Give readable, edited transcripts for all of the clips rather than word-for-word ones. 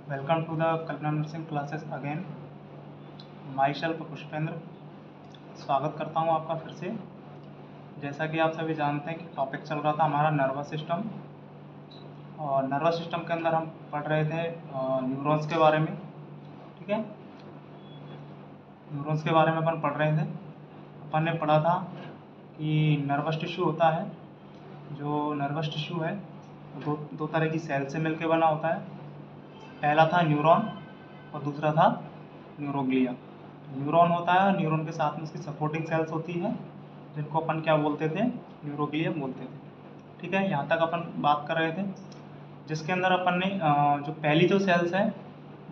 Welcome to the Kalpana Nursing classes again. Myself Pushpendra स्वागत करता हूं आपका फिर से। जैसा कि आप सभी जानते हैं कि टॉपिक चल रहा था हमारा नर्वस सिस्टम, और नर्वस सिस्टम के अंदर हम पढ़ रहे थे न्यूरॉन्स के बारे में। ठीक है, न्यूरॉन्स के बारे में अपन पढ़ रहे थे। अपन ने पढ़ा था कि नर्वस टिश्यू होता है, जो नर्वस टिश्यू है दो तरह की सेल से मिलकर बना होता है। पहला था न्यूरॉन और दूसरा था न्यूरोग्लिया। न्यूरॉन होता है और न्यूरॉन के साथ में उसकी सपोर्टिंग सेल्स होती है, जिनको अपन क्या बोलते थे, न्यूरोग्लिया बोलते थे। ठीक है, यहाँ तक अपन बात कर रहे थे, जिसके अंदर अपन ने जो पहली जो सेल्स है,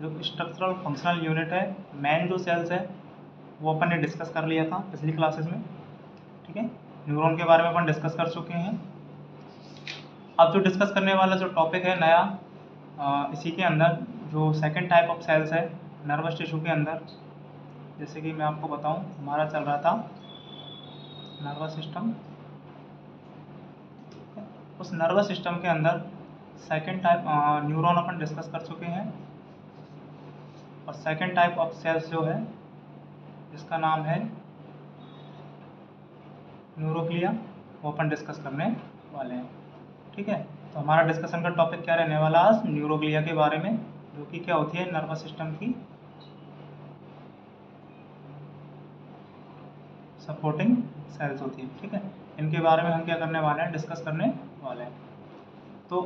जो स्ट्रक्चरल फंक्शनल यूनिट है, मेन जो सेल्स है, वो अपन ने डिस्कस कर लिया था पिछली क्लासेस में। ठीक है, न्यूरॉन के बारे में अपन डिस्कस कर चुके हैं। अब जो डिस्कस करने वाला जो टॉपिक है नया, इसी के अंदर जो सेकंड टाइप ऑफ सेल्स है नर्वस टिश्यू के अंदर, जैसे कि मैं आपको बताऊं, हमारा चल रहा था नर्वस सिस्टम। उस नर्वस सिस्टम के अंदर सेकंड टाइप न्यूरॉन अपन डिस्कस कर चुके हैं, और सेकंड टाइप ऑफ सेल्स जो है जिसका नाम है न्यूरोग्लिया, वो अपन डिस्कस करने वाले हैं। ठीक है, तो हमारा डिस्कशन का टॉपिक क्या रहने वाला आज, न्यूरोग्लिया के बारे में, जो कि क्या होती है, नर्वस सिस्टम की सपोर्टिंग सेल्स होती है। ठीक है, इनके बारे में हम क्या करने वाले हैं, डिस्कस करने वाले हैं। तो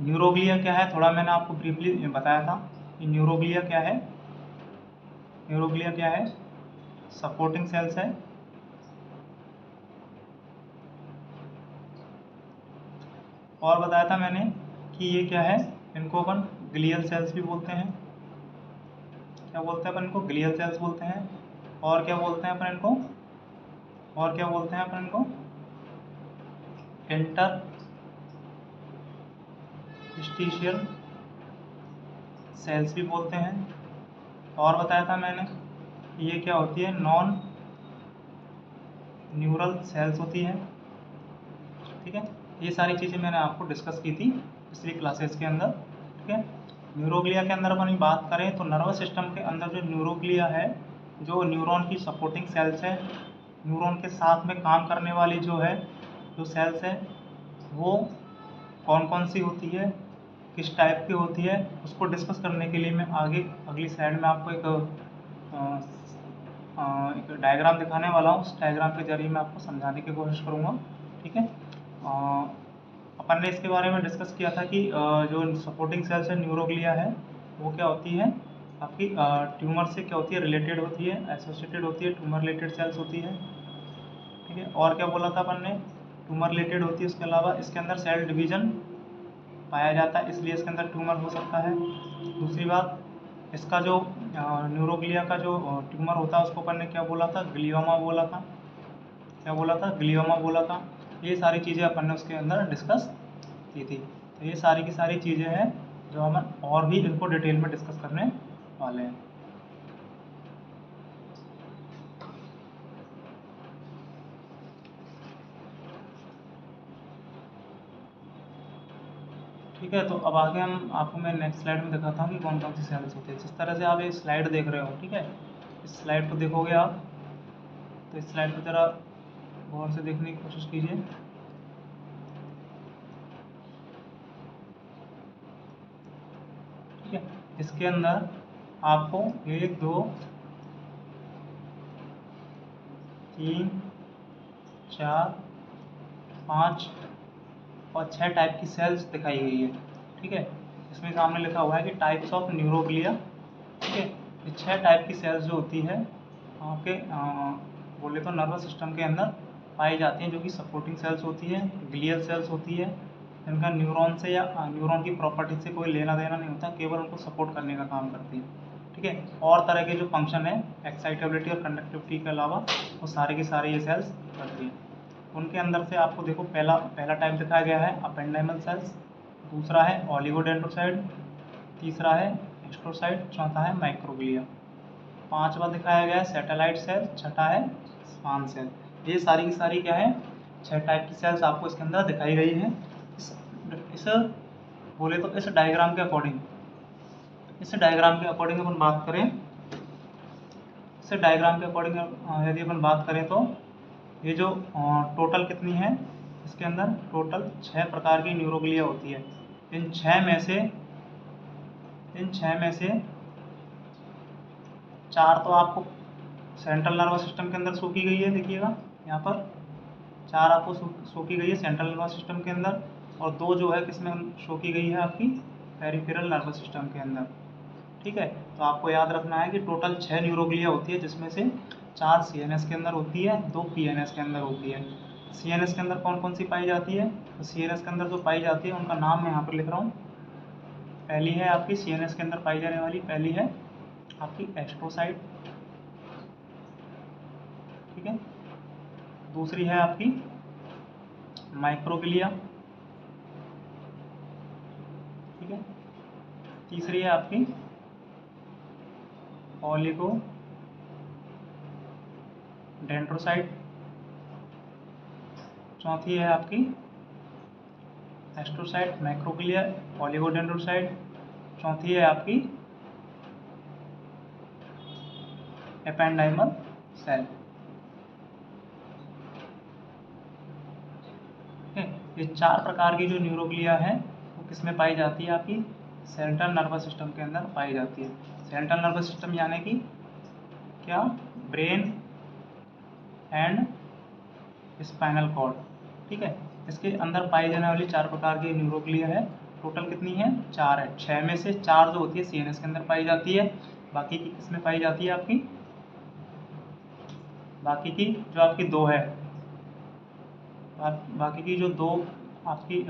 न्यूरोग्लिया क्या है, थोड़ा मैंने आपको ब्रीफली बताया था कि न्यूरोग्लिया क्या है। न्यूरोग्लिया क्या है, सपोर्टिंग सेल्स है। और बताया था मैंने कि ये क्या है, इनको अपन ग्लियल सेल्स भी बोलते हैं। क्या बोलते हैं अपन इनको, ग्लियल सेल्स बोलते हैं। और क्या बोलते हैं अपन इनको, और क्या बोलते हैं अपन इनको, इंटरस्टिशियल सेल्स भी बोलते हैं। और बताया था मैंने कि ये क्या होती है, नॉन न्यूरल सेल्स होती है। ठीक है, ये सारी चीज़ें मैंने आपको डिस्कस की थी पिछली क्लासेस के अंदर। ठीक है, न्यूरोग्लिया के अंदर अपन बात करें तो नर्वस सिस्टम के अंदर जो न्यूरोग्लिया है, जो न्यूरॉन की सपोर्टिंग सेल्स है, न्यूरॉन के साथ में काम करने वाली जो है, जो सेल्स है, वो कौन कौन सी होती है, किस टाइप की होती है, उसको डिस्कस करने के लिए मैं आगे अगली स्लाइड में आपको एक डायग्राम दिखाने वाला हूँ। उस डायग्राम के जरिए मैं आपको समझाने की कोशिश करूँगा। ठीक है, अपन ने इसके बारे में डिस्कस किया था कि जो सपोर्टिंग सेल्स है न्यूरोग्लिया है, वो क्या होती है, आपकी ट्यूमर से क्या होती है, रिलेटेड होती है, एसोसिएटेड होती है, ट्यूमर रिलेटेड सेल्स होती है। ठीक है, और क्या बोला था अपन ने, ट्यूमर रिलेटेड होती है। उसके अलावा इसके अंदर सेल डिवीजन पाया जाता है, इसलिए इसके अंदर ट्यूमर हो सकता है। दूसरी बात, इसका जो न्यूरोग्लिया का जो ट्यूमर होता है, उसको अपन ने क्या बोला था, ग्लियोमा बोला था। क्या बोला था, ग्लियोमा बोला था। ये सारी चीज़ें अपन ने उसके अंदर डिस्कस की थी। तो ये सारी की सारी चीज़ें हैं जो हम और भी इनको डिटेल में डिस्कस करने वाले हैं। ठीक है, तो अब आगे हम आपको मैं नेक्स्ट स्लाइड में दिखाता हूँ कि कौन कौन सी सेल्स होती है। जिस तरह से आप ये स्लाइड देख रहे हो, ठीक है, इस स्लाइड को देखोगे आप, तो इस स्लाइड को ज़रा गौर से देखने की कोशिश कीजिए। ठीक है, इसके अंदर आपको 1 2 3 4 5 और 6 टाइप की सेल्स दिखाई गई है। ठीक है, इसमें सामने लिखा हुआ है कि टाइप्स ऑफ न्यूरोग्लिया। ठीक है, ये 6 टाइप की सेल्स जो होती है आपके बोले तो नर्वस सिस्टम के अंदर पाई जाती हैं, जो कि सपोर्टिंग सेल्स होती है, ग्लियल सेल्स होती है। इनका न्यूरॉन से या न्यूरॉन की प्रॉपर्टी से कोई लेना देना नहीं होता, केवल उनको सपोर्ट करने का काम करती है। ठीक है, और तरह के जो फंक्शन है एक्साइटेबिलिटी और कंडक्टिविटी के अलावा, वो सारे के सारे ये सेल्स करती हैं। उनके अंदर से आपको देखो, पहला टाइप दिखाया गया है अपेंडाइमल सेल्स, दूसरा है ओलिगोडेंड्रोसाइट, तीसरा है एस्ट्रोसाइट, चौथा है माइक्रोग्लिया, पांचवा दिखाया गया है सैटेलाइट सेल, छठा है स्वान सेल। ये सारी की सारी क्या है, 6 टाइप की सेल्स आपको इसके अंदर दिखाई गई है। इस बोले तो इस डायग्राम के अकॉर्डिंग इस डायग्राम के अकॉर्डिंग अपन बात करें, इस डायग्राम के अकॉर्डिंग यदि अपन बात करें तो ये जो टोटल कितनी है, इसके अंदर टोटल 6 प्रकार की न्यूरोग्लिया होती है। इन 6 में से 4 तो आपको सेंट्रल नर्वस सिस्टम के अंदर शो की गई है, देखिएगा यहाँ पर 4 आपको शो की गई है सेंट्रल नर्वस सिस्टम के अंदर, और 2 जो है किसमें शो की गई है, आपकी पेरिफेरल नर्वस सिस्टम के अंदर। ठीक है, तो आपको याद रखना है कि टोटल 6 न्यूरोग्लिया होती है, जिसमें से 4 सीएनएस के अंदर होती है, 2 पीएनएस के अंदर होती है। सीएनएस के अंदर कौन कौन सी पाई जाती है, तो सीएनएस के अंदर जो पाई जाती है उनका नाम मैं यहाँ पर लिख रहा हूँ। पहली है आपकी सीएनएस के अंदर पाई जाने वाली, पहली है आपकी एस्ट्रोसाइट, ठीक है। दूसरी है आपकी माइक्रोग्लिया, ठीक है। तीसरी है आपकी ओलिगो डेंड्रोसाइट, चौथी है आपकी एस्ट्रोसाइट, मैक्रोग्लिया, ओलिगोडेंड्रोसाइट, चौथी है आपकी एपेंडाइमल सेल। ये 4 प्रकार की जो न्यूरोग्लिया है वो किसमें पाई जाती है, आपकी सेंट्रल नर्वस सिस्टम के अंदर पाई जाती है। सेंट्रल नर्वस सिस्टम यानी कि क्या, ब्रेन एंड स्पाइनल कॉर्ड, ठीक है। इसके अंदर पाई जाने वाली 4 प्रकार की न्यूरोग्लिया है, टोटल कितनी है, 4 है। 6 में से 4 जो होती है सीएनएस के अंदर पाई जाती है, बाकी की किसमें पाई जाती है, आपकी बाकी की जो आपकी 2 है, बाकी की जो 2 आपकी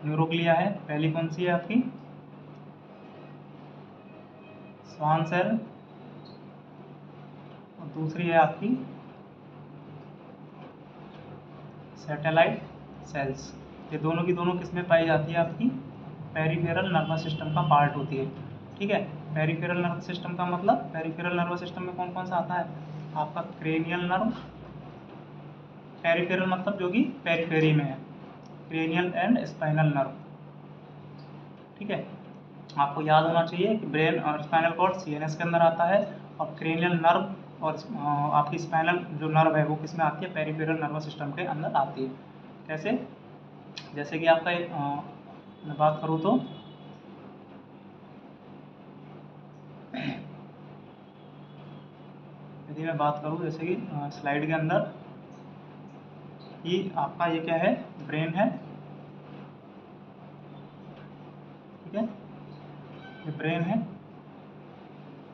न्यूरोग्लिया है, पहली कौन सी है आपकी स्वान सेल, और दूसरी है आपकी सैटेलाइट सेल्स। ये दोनों की दोनों किसमें पाई जाती है, आपकी पेरिफेरल नर्वस सिस्टम का पार्ट होती है, ठीक है। पेरिफेरल नर्वस सिस्टम का मतलब, पेरिफेरल नर्वस सिस्टम में कौन कौन सा आता है, आपका क्रेनियल नर्व, पेरिफेरल मतलब जो कि पेरिफेरी में है, क्रेनियल एंड स्पाइनल नर्व, ठीक है। आपको याद होना चाहिए कि ब्रेन और स्पाइनल कॉर्ड सीएनएस के अंदर आता है, और क्रेनियल नर्व और आपकी स्पाइनल जो नर्व है वो किसमें आती है, पेरिफेरल नर्वस सिस्टम के अंदर आती है। कैसे, जैसे कि आपका मैं बात करूँ तो यदि मैं बात करूँ जैसे कि स्लाइड के अंदर, ये आपका ये क्या है, ब्रेन है, ठीक है, ये ब्रेन है,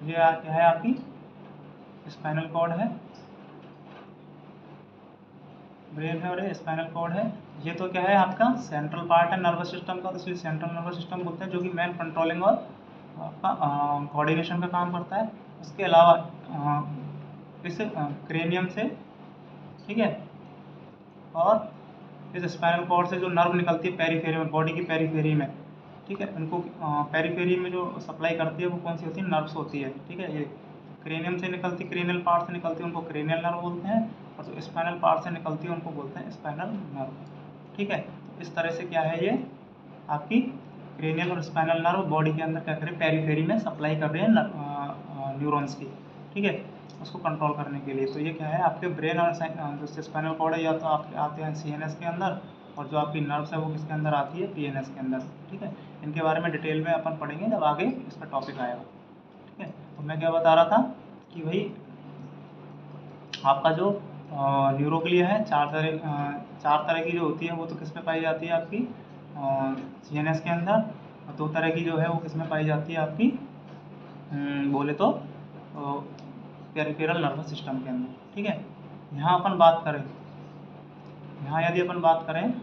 ये क्या है, आपकी स्पाइनल कॉर्ड है, ब्रेन है और ये स्पाइनल कॉर्ड है। ये तो क्या है, आपका सेंट्रल पार्ट है नर्वस सिस्टम का, तो इसलिए सेंट्रल नर्वस सिस्टम बोलते हैं, जो कि मेन कंट्रोलिंग और आपका कोऑर्डिनेशन का काम करता है। उसके अलावा इस क्रेनियम से, ठीक है, और इस स्पाइनल कॉर्ड से जो नर्व निकलती है पेरीफेरी में, बॉडी की पेरीफेरी में, ठीक है, उनको पेरीफेरी में जो सप्लाई करती है वो कौन सी होती है, नर्व्स होती है, ठीक है। ये क्रेनियम से निकलती, क्रेनियल पार्ट से निकलती है उनको क्रेनियल नर्व बोलते हैं, और जो स्पाइनल पार्ट से निकलती है उनको बोलते हैं स्पाइनल नर्व, ठीक है। तो इस तरह से क्या है, ये आपकी क्रेनियल और स्पाइनल नर्व बॉडी के अंदर क्या करें, पेरीफेरी में सप्लाई कर रहे हैं न्यूरॉन्स की, ठीक है, उसको कंट्रोल करने के लिए। तो ये क्या है, आपके ब्रेन और जो स्पाइनल कॉर्ड है, या तो आपके आते हैं सीएनएस के अंदर, और जो आपकी नर्व्स है वो किसके अंदर आती है, पीएनएस के अंदर, ठीक है। इनके बारे में डिटेल में अपन पढ़ेंगे जब आगे इसका टॉपिक आएगा, ठीक है। तो मैं क्या बता रहा था कि भाई आपका जो न्यूरोग्लिया है, 4 तरह की जो होती है वो तो किस में पाई जाती है, आपकी सीएनएस के अंदर, और 2 तरह की जो है वो किस में पाई जाती है, आपकी बोले तो पेरिफेरल नर्वस सिस्टम के अंदर, ठीक है। यहाँ अपन बात करें, यहाँ यदि अपन बात करें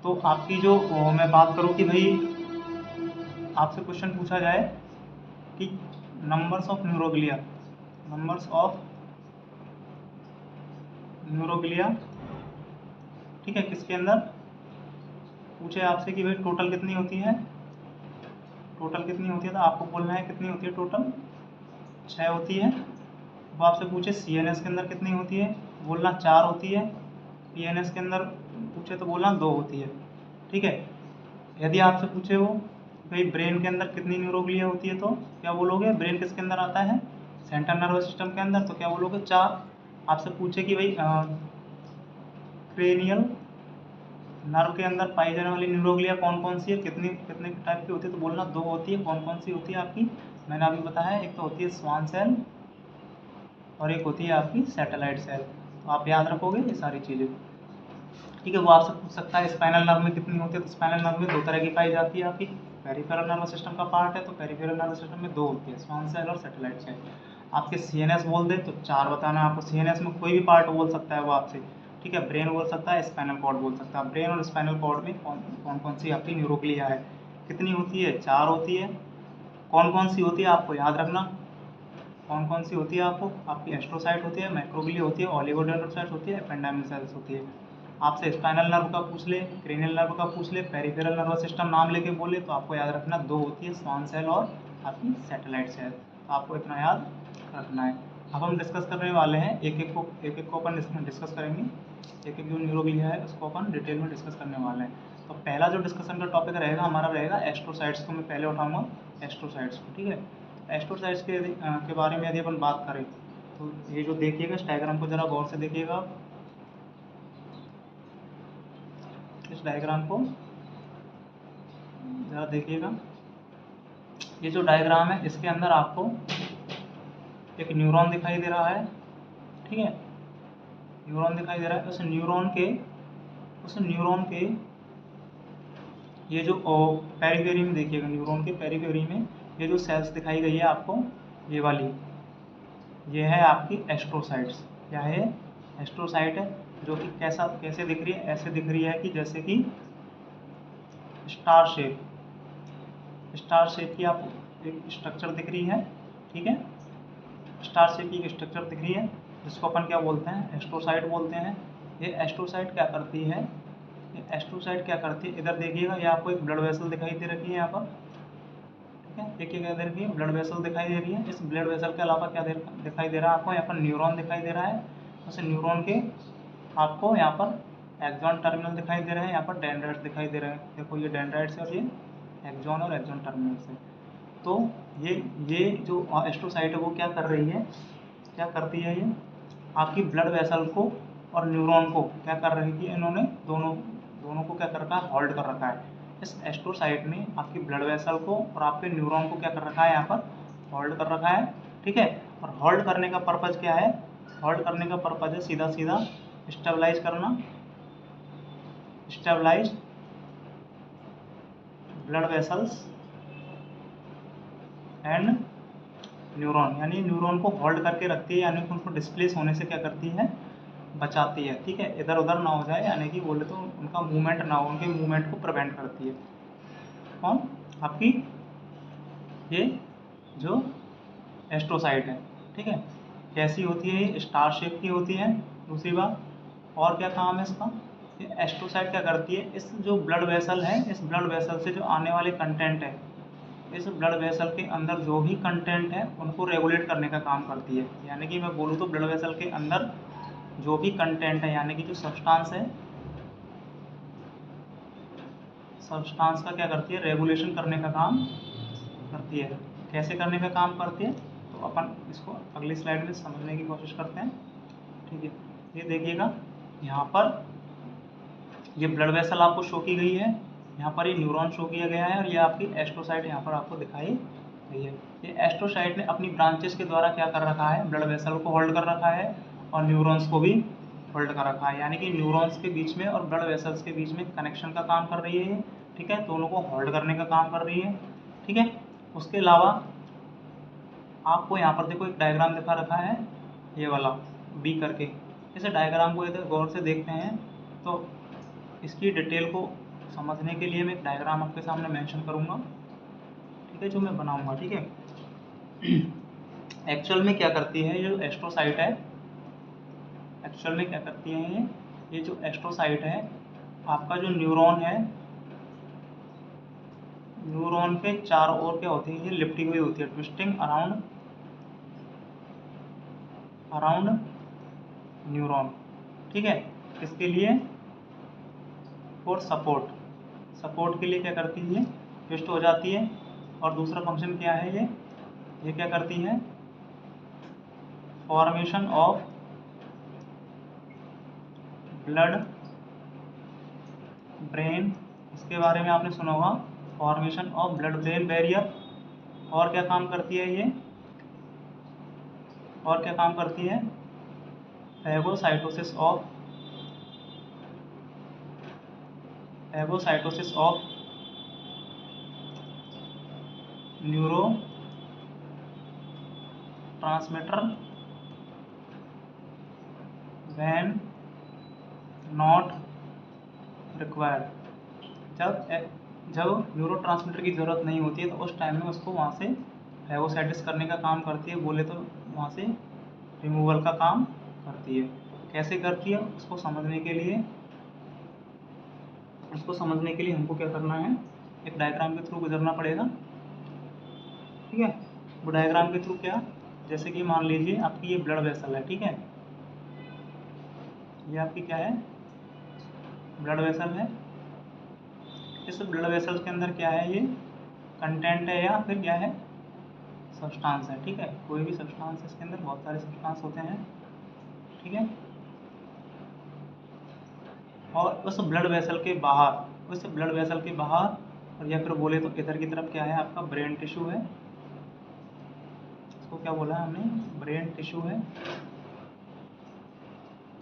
तो आपकी जो मैं बात करूँ कि भाई आपसे क्वेश्चन पूछा जाए कि numbers of neuroglia, numbers of neuroglia, ठीक है, किसके अंदर पूछे आपसे कि भाई टोटल कितनी होती है, टोटल कितनी होती है, तो आपको बोलना है कितनी होती है, टोटल 6 होती है। वो आपसे पूछे सीएनएस के अंदर कितनी होती है, बोलना 4 होती है। पीएनएस के अंदर पूछे तो बोलना 2 होती है, ठीक है। यदि आपसे पूछे वो भाई ब्रेन के अंदर कितनी न्यूरोग्लिया होती है, तो क्या बोलोगे, ब्रेन किसके अंदर आता है, सेंट्रल नर्वस सिस्टम के अंदर, तो क्या बोलोगे 4। आपसे पूछे कि भाई क्रेनियल नर्व के अंदर पाई जाने वाली न्यूरोग्लिया कौन कौन सी है, कितनी कितने टाइप की होती है, तो बोलना 2 होती है। कौन कौन सी होती है आपकी, मैंने अभी बताया, एक तो होती है स्वान सेल और एक होती है आपकी सैटेलाइट सेल। तो आप याद रखोगे ये सारी चीज़ें, ठीक है। वो आपसे पूछ सकता है स्पाइनल नर्व में कितनी होती है, तो स्पाइनल नर्व में 2 तरह की पाई जाती है आपकी, पेरिफेरल नर्वस सिस्टम का पार्ट है, तो पेरिफेरल नर्वस सिस्टम में 2 होती है, स्वान सेल और सैटेलाइट सेल। आपके सीएनएस बोल दे तो 4 बताना है आपको, सीएनएस में कोई भी पार्ट बोल सकता है वो आपसे, ठीक है। ब्रेन बोल सकता है, स्पाइनल कॉर्ड बोल सकता है। ब्रेन और स्पाइनल कॉर्ड में कौन कौन सी आपकी न्यूरोग्लिया है, कितनी होती है, 4 होती है। कौन कौन सी होती है आपको याद रखना, कौन कौन सी होती है आपको, आपकी एस्ट्रोसाइट होती है, मैक्रोग्लिया होती है, ओलिगोडेंड्रोसाइट्स होती है, एपेंडाइमल सेल्स होती है। आपसे स्पाइनल नर्व का पूछ ले, क्रेनियल नर्व का पूछ ले, पेरिफेरल नर्वस सिस्टम नाम लेके बोले, तो आपको याद रखना 2 होती है, स्वान सेल और आपकी सैटेलाइट सेल। तो आपको इतना याद रखना है। अब हम डिस्कस करने वाले हैं, एक एक को अपन डिस्कस करेंगे, एक एक जो न्यूरोग्लिया है उसको अपन डिटेल में डिस्कस करने वाले हैं। तो पहला जो डिस्कशन का टॉपिक रहेगा हमारा रहेगा एस्ट्रोसाइट्स को, मैं पहले उठाऊंगा एस्ट्रोसाइट्स को, ठीक है। एस्ट्रोसाइट्स के बारे में यदि अपन बात करें, तो ये जो देखिएगा इस डायग्राम को जरा गौर से देखिएगा, इस डायग्राम को जरा देखिएगा। ये जो डायग्राम है इसके अंदर आपको एक न्यूरॉन दिखाई दे रहा है, ठीक है, न्यूरॉन दिखाई दे रहा है। उस न्यूरॉन के ये जो पेरिफेरी में देखिएगा, न्यूरॉन के पेरिफेरी में ये जो सेल्स दिखाई गई है आपको, ये वाली, ये है आपकी एस्ट्रोसाइट्स। क्या है, एस्ट्रोसाइट है, जो कि कैसे दिख रही है, ऐसे दिख रही है कि जैसे कि स्टार शेप की आपको एक स्ट्रक्चर दिख रही है, ठीक है, स्टार शेप की एक स्ट्रक्चर दिख रही है, जिसको अपन क्या बोलते हैं, एस्ट्रोसाइट बोलते हैं। ये एस्ट्रोसाइट क्या करती है, ये एस्ट्रोसाइट क्या करती है, इधर देखिएगा, ये आपको एक ब्लड वेसल दिखाई दे रही है यहाँ पर, ठीक है, देखिएगा इधर की ब्लड वेसल दिखाई दे रही है। इस ब्लड वेसल के अलावा क्या दिखाई दे रहा है आपको, यहाँ पर न्यूरॉन दिखाई दे रहा है। उस न्यूरॉन के आपको यहाँ पर एक्सॉन टर्मिनल दिखाई दे रहे हैं, यहाँ पर डेंड्राइट्स दिखाई दे रहे हैं, देखो ये डेंड्राइट्स और ये एक्सॉन और एक्सॉन टर्मिनल्स है। तो ये जो एस्ट्रोसाइट है वो क्या कर रही है, क्या करती है, ये आपकी ब्लड वेसल को और न्यूरॉन को क्या कर रही है, इन्होंने दोनों को क्या कर रखा है, होल्ड कर रखा है। इस एस्ट्रोसाइट ने आपकी ब्लड वेसल को और आपके न्यूरॉन को क्या कर रखा है, यहाँ पर होल्ड कर रखा है, ठीक है। और होल्ड करने का पर्पज़ क्या है, होल्ड करने का पर्पज़ है सीधा सीधा स्टेबलाइज करना, stabilise blood vessels and neuron, यानी न्यूरॉन को होल्ड करके रखती है, यानी उनको डिस्प्लेस होने से क्या करती है, बचाती है, ठीक है, इधर उधर ना हो जाए, यानी कि बोले तो उनका मूवमेंट ना हो, उनके मूवमेंट को प्रिवेंट करती है। कौन, आपकी ये जो एस्ट्रोसाइट है, ठीक है। कैसी होती है, ये स्टार शेप की होती है। दूसरी बात, और क्या काम है इसका, ये एस्ट्रोसाइट क्या करती है, इस जो ब्लड वेसल है, इस ब्लड वेसल से जो आने वाले कंटेंट है, इस ब्लड वेसल के अंदर जो भी कंटेंट है उनको रेगुलेट करने का काम करती है। यानी कि मैं बोलूँ तो ब्लड वेसल के अंदर जो भी कंटेंट है, यानी कि जो सब्सटेंस है, सब्सटेंस का क्या करती है, रेगुलेशन करने का काम करती है। कैसे करने का काम करती है, तो अपन इसको अगली स्लाइड में समझने की कोशिश करते हैं, ठीक है। ये देखिएगा, यहाँ पर ये ब्लड वेसल आपको शो की गई है, यहाँ पर ये न्यूरॉन शो किया गया है, और ये आपकी एस्ट्रोसाइट यहाँ पर आपको दिखाई गई है। ये एस्ट्रोसाइट ने अपनी ब्रांचेस के द्वारा क्या कर रखा है, ब्लड वेसल को होल्ड कर रखा है और न्यूरॉन्स को भी होल्ड कर रखा है, यानी कि न्यूरॉन्स के बीच में और ब्लड वेसल्स के बीच में कनेक्शन का काम कर रही है, ठीक है, दोनों को होल्ड करने का काम कर रही है, ठीक है। उसके अलावा आपको यहाँ पर देखो एक डायग्राम दिखा रखा है, ये वाला बी करके, इस डायग्राम को यदि गौर से देखते हैं तो इसकी डिटेल को समझने के लिए मैं एक डायग्राम आपके सामने मेंशन करूँगा, ठीक है, जो मैं बनाऊँगा, ठीक है। एक्चुअल में क्या करती है जो एस्ट्रोसाइट है, एक्चुअल में क्या करती है, ये जो एस्ट्रोसाइट है, आपका जो न्यूरॉन है, न्यूरॉन के चारों ओर क्या होती है, ये लिपटी हुई होती है, ट्विस्टिंग अराउंड न्यूरॉन, ठीक है। किसके लिए, फॉर सपोर्ट के लिए क्या करती है, ट्विस्ट हो जाती है। और दूसरा फंक्शन क्या है, ये क्या करती है, फॉर्मेशन ऑफ ब्लड ब्रेन, इसके बारे में आपने सुना होगा, formation of blood brain barrier. और क्या काम करती है ये, और क्या काम करती है, phagocytosis of neuro transmitter when not required. जब न्यूरो ट्रांसमीटर की ज़रूरत नहीं होती है तो उस टाइम में उसको वहाँ से फैगोसाइटिस करने का काम करती है, बोले तो वहाँ से रिमूवल का काम करती है। कैसे करती है उसको समझने के लिए हमको क्या करना है, एक डायग्राम के थ्रू गुजरना पड़ेगा। ठीक है, वो डायग्राम के थ्रू क्या, जैसे कि मान लीजिए आपकी ये ब्लड वेसल है, ठीक है, ये आपकी क्या है, ब्लड वेसल है। इस ब्लड वेसल के अंदर क्या है, ये कंटेंट है या फिर क्या है, सब्सटेंस है। ठीक है, कोई भी सब्सटेंस, इसके अंदर बहुत सारे सब्सटेंस होते हैं। ठीक है, और उस ब्लड वेसल के बाहर, और या फिर बोले तो इधर की तरफ क्या है, आपका ब्रेन टिश्यू है। इसको क्या बोला हमने, ब्रेन टिश्यू है।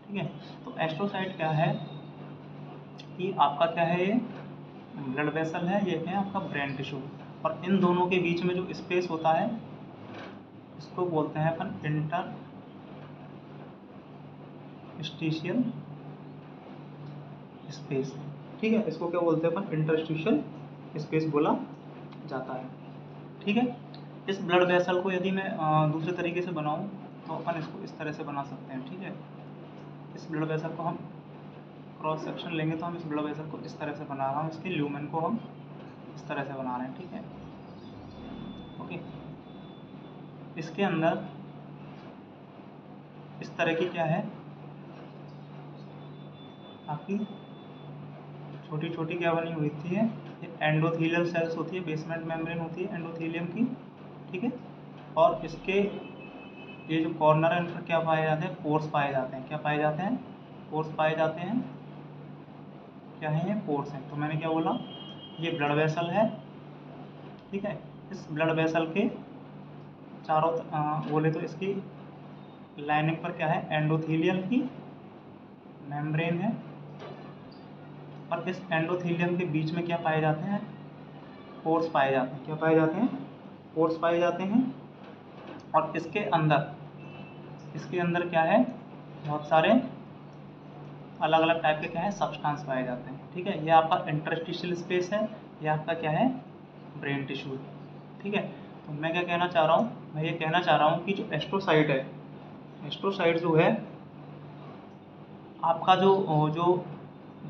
ठीक है, तो एस्ट्रोसाइट क्या है कि आपका क्या है, ये ब्लड वेसल है, ये है आपका ब्रेन टिश्यू। और इन दोनों के बीच में जो स्पेस होता है इसको बोलते हैं अपन इंटरस्टिशियल स्पेस। ठीक है, इसको क्या बोलते हैं अपन, इंटरस्टिशियल स्पेस बोला जाता है। ठीक है, इस ब्लड वेसल को यदि मैं दूसरे तरीके से बनाऊं तो अपन इसको इस तरह से बना सकते हैं। ठीक है, इस ब्लड वेसल को हम क्रॉस सेक्शन लेंगे तो हम इस ब्लड वेसल को इस तरह से बना रहा हूँ, इसके ल्यूमेन को हम इस तरह से बना रहे हैं। ठीक है, ओके, इसके अंदर इस तरह की क्या है, आपकी छोटी छोटी क्या बनी हुई थी है, ये एंडोथीलियल सेल्स होती है, बेसमेंट मेम्ब्रेन होती है एंडोथीलियम की। ठीक है, और इसके ये जो कॉर्नर है इन पर क्या पाए जाते हैं, पोर्स पाए जाते हैं। क्या पाए जाते हैं, पोर्स पाए जाते हैं। क्या है ये, पोर्स हैं। तो मैंने क्या बोला, ये ब्लड वेसल है। ठीक है, इस ब्लड वेसल के चारों बोले तो इसकी लाइनिंग पर क्या है, एंडोथीलियम की मेम्ब्रेन है। और इस एंडोथीलियम के बीच में क्या पाए जाते हैं, पोर्स पाए जाते हैं। क्या पाए जाते हैं, पोर्स पाए जाते हैं। और इसके अंदर क्या है, बहुत सारे अलग अलग टाइप के क्या है, सब्सटेंस पाए जाते हैं। ठीक है, ये आपका इंटरस्टिशियल स्पेस है, ये आपका क्या है, ब्रेन टिश्यू। ठीक है, तो मैं क्या कहना चाह रहा हूँ, मैं ये कहना चाह रहा हूँ कि जो एस्ट्रोसाइट है, एस्ट्रोसाइट जो है आपका जो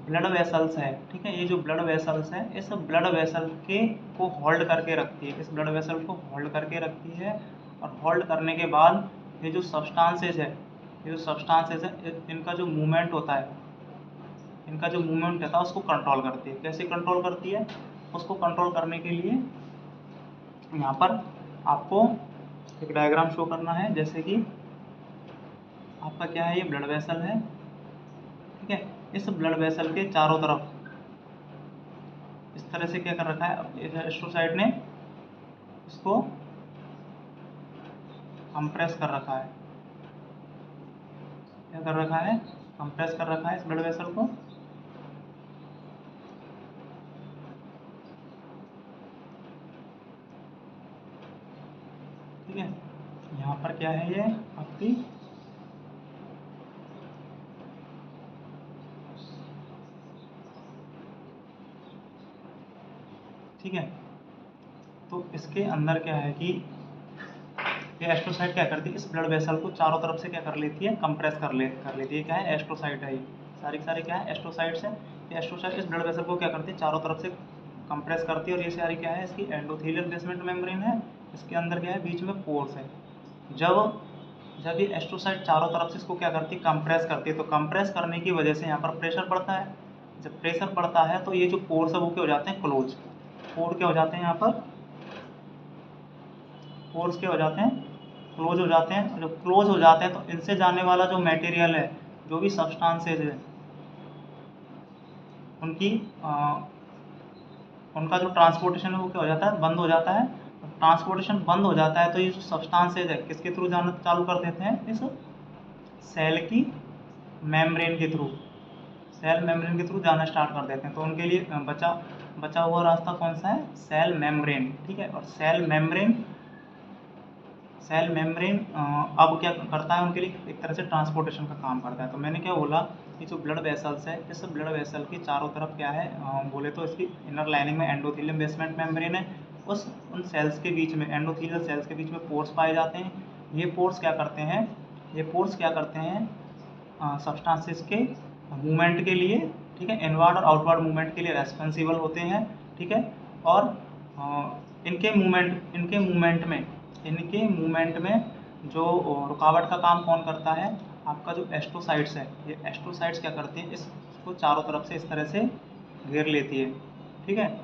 ब्लड वेसल्स है, ठीक है, ये जो ब्लड वेसल्स है, इस ब्लड वेसल के को होल्ड करके रखती है, इस ब्लड वेसल को होल्ड करके रखती है। और होल्ड करने के बाद ये जो सब्सटेंसेज है, इनका जो मूवमेंट होता है, उसको कंट्रोल करती है। कैसे कंट्रोल करती है, उसको कंट्रोल करने के लिए यहाँ पर आपको एक डायग्राम शो करना है। जैसे कि आपका क्या है, ये ब्लड वेसल है। ठीक है, इस ब्लड वेसल के चारों तरफ इस तरह से क्या कर रखा है, एस्ट्रोसाइट ने इसको कंप्रेस कर रखा है। क्या कर रखा है, कंप्रेस कर रखा है इस ब्लड वेसल को। ठीक है, यहाँ पर क्या है, ये आपकी ठीक है, तो इसके अंदर क्या है कि ये एस्ट्रोसाइट क्या करती है, इस ब्लड वेसल को चारों तरफ से क्या कर लेती है, कंप्रेस कर लेती है। क्या है, एस्ट्रोसाइट है। ये सारी सारे क्या है, एस्ट्रोसाइट्स है। ये एस्ट्रोसाइट इस ब्लड वेसल को क्या करती है, चारों तरफ से कंप्रेस करती है। और ये सारी क्या है, इसकी एंडोथेलियल बेसमेंट मेम्ब्रेन है। इसके अंदर क्या है, बीच में पोर्स है। जब ये एस्ट्रोसाइट चारों तरफ से इसको क्या करती है, कंप्रेस करती है। तो कंप्रेस करने की वजह से यहाँ पर प्रेशर पड़ता है। जब प्रेशर पड़ता है तो ये जो पोर्स है वो क्या हो जाते हैं, क्लोज। पोर क्या हो जाते हैं यहाँ पर, पोर्स क्या हो जाते हैं, क्लोज हो जाते हैं। जब क्लोज हो जाते हैं तो इनसे जाने वाला जो मटेरियल है, जो भी सब्सटेंसेज है, उनकी उनका जो ट्रांसपोर्टेशन है वो क्या हो जाता है, बंद हो जाता है। ट्रांसपोर्टेशन बंद हो जाता है तो ये जो सब्सटेंसेज है किसके थ्रू जाना चालू कर देते हैं, इस सेल की मेम्ब्रेन के थ्रू, सेल मेम्ब्रेन के थ्रू जाना स्टार्ट कर देते हैं। तो उनके लिए बचा बचा हुआ रास्ता कौन सा है, सेल मेम्ब्रेन, ठीक है। और सेल मेम्ब्रेन अब क्या करता है, उनके लिए एक तरह से ट्रांसपोर्टेशन का काम करता है। तो मैंने क्या बोला कि जो ब्लड वेसल्स है, इस ब्लड वेसल के चारों तरफ क्या है, बोले तो इसकी इनर लाइनिंग में एंडोथेलियम बेसमेंट मेम्ब्रेन है। उन सेल्स के बीच में, एंडोथेलियल सेल्स के बीच में पोर्स पाए जाते हैं। ये पोर्स क्या करते हैं, सब्सटेंसेस के मूवमेंट के लिए, ठीक है, इनवर्ड और आउटवर्ड मूवमेंट के लिए रेस्पॉन्सिबल होते हैं, ठीक है। और इनके मूवमेंट में जो रुकावट का काम कौन करता है, आपका जो एस्ट्रोसाइट्स है, ये एस्ट्रोसाइट्स क्या करती हैं, इसको चारों तरफ से इस तरह से घेर लेती है, ठीक है,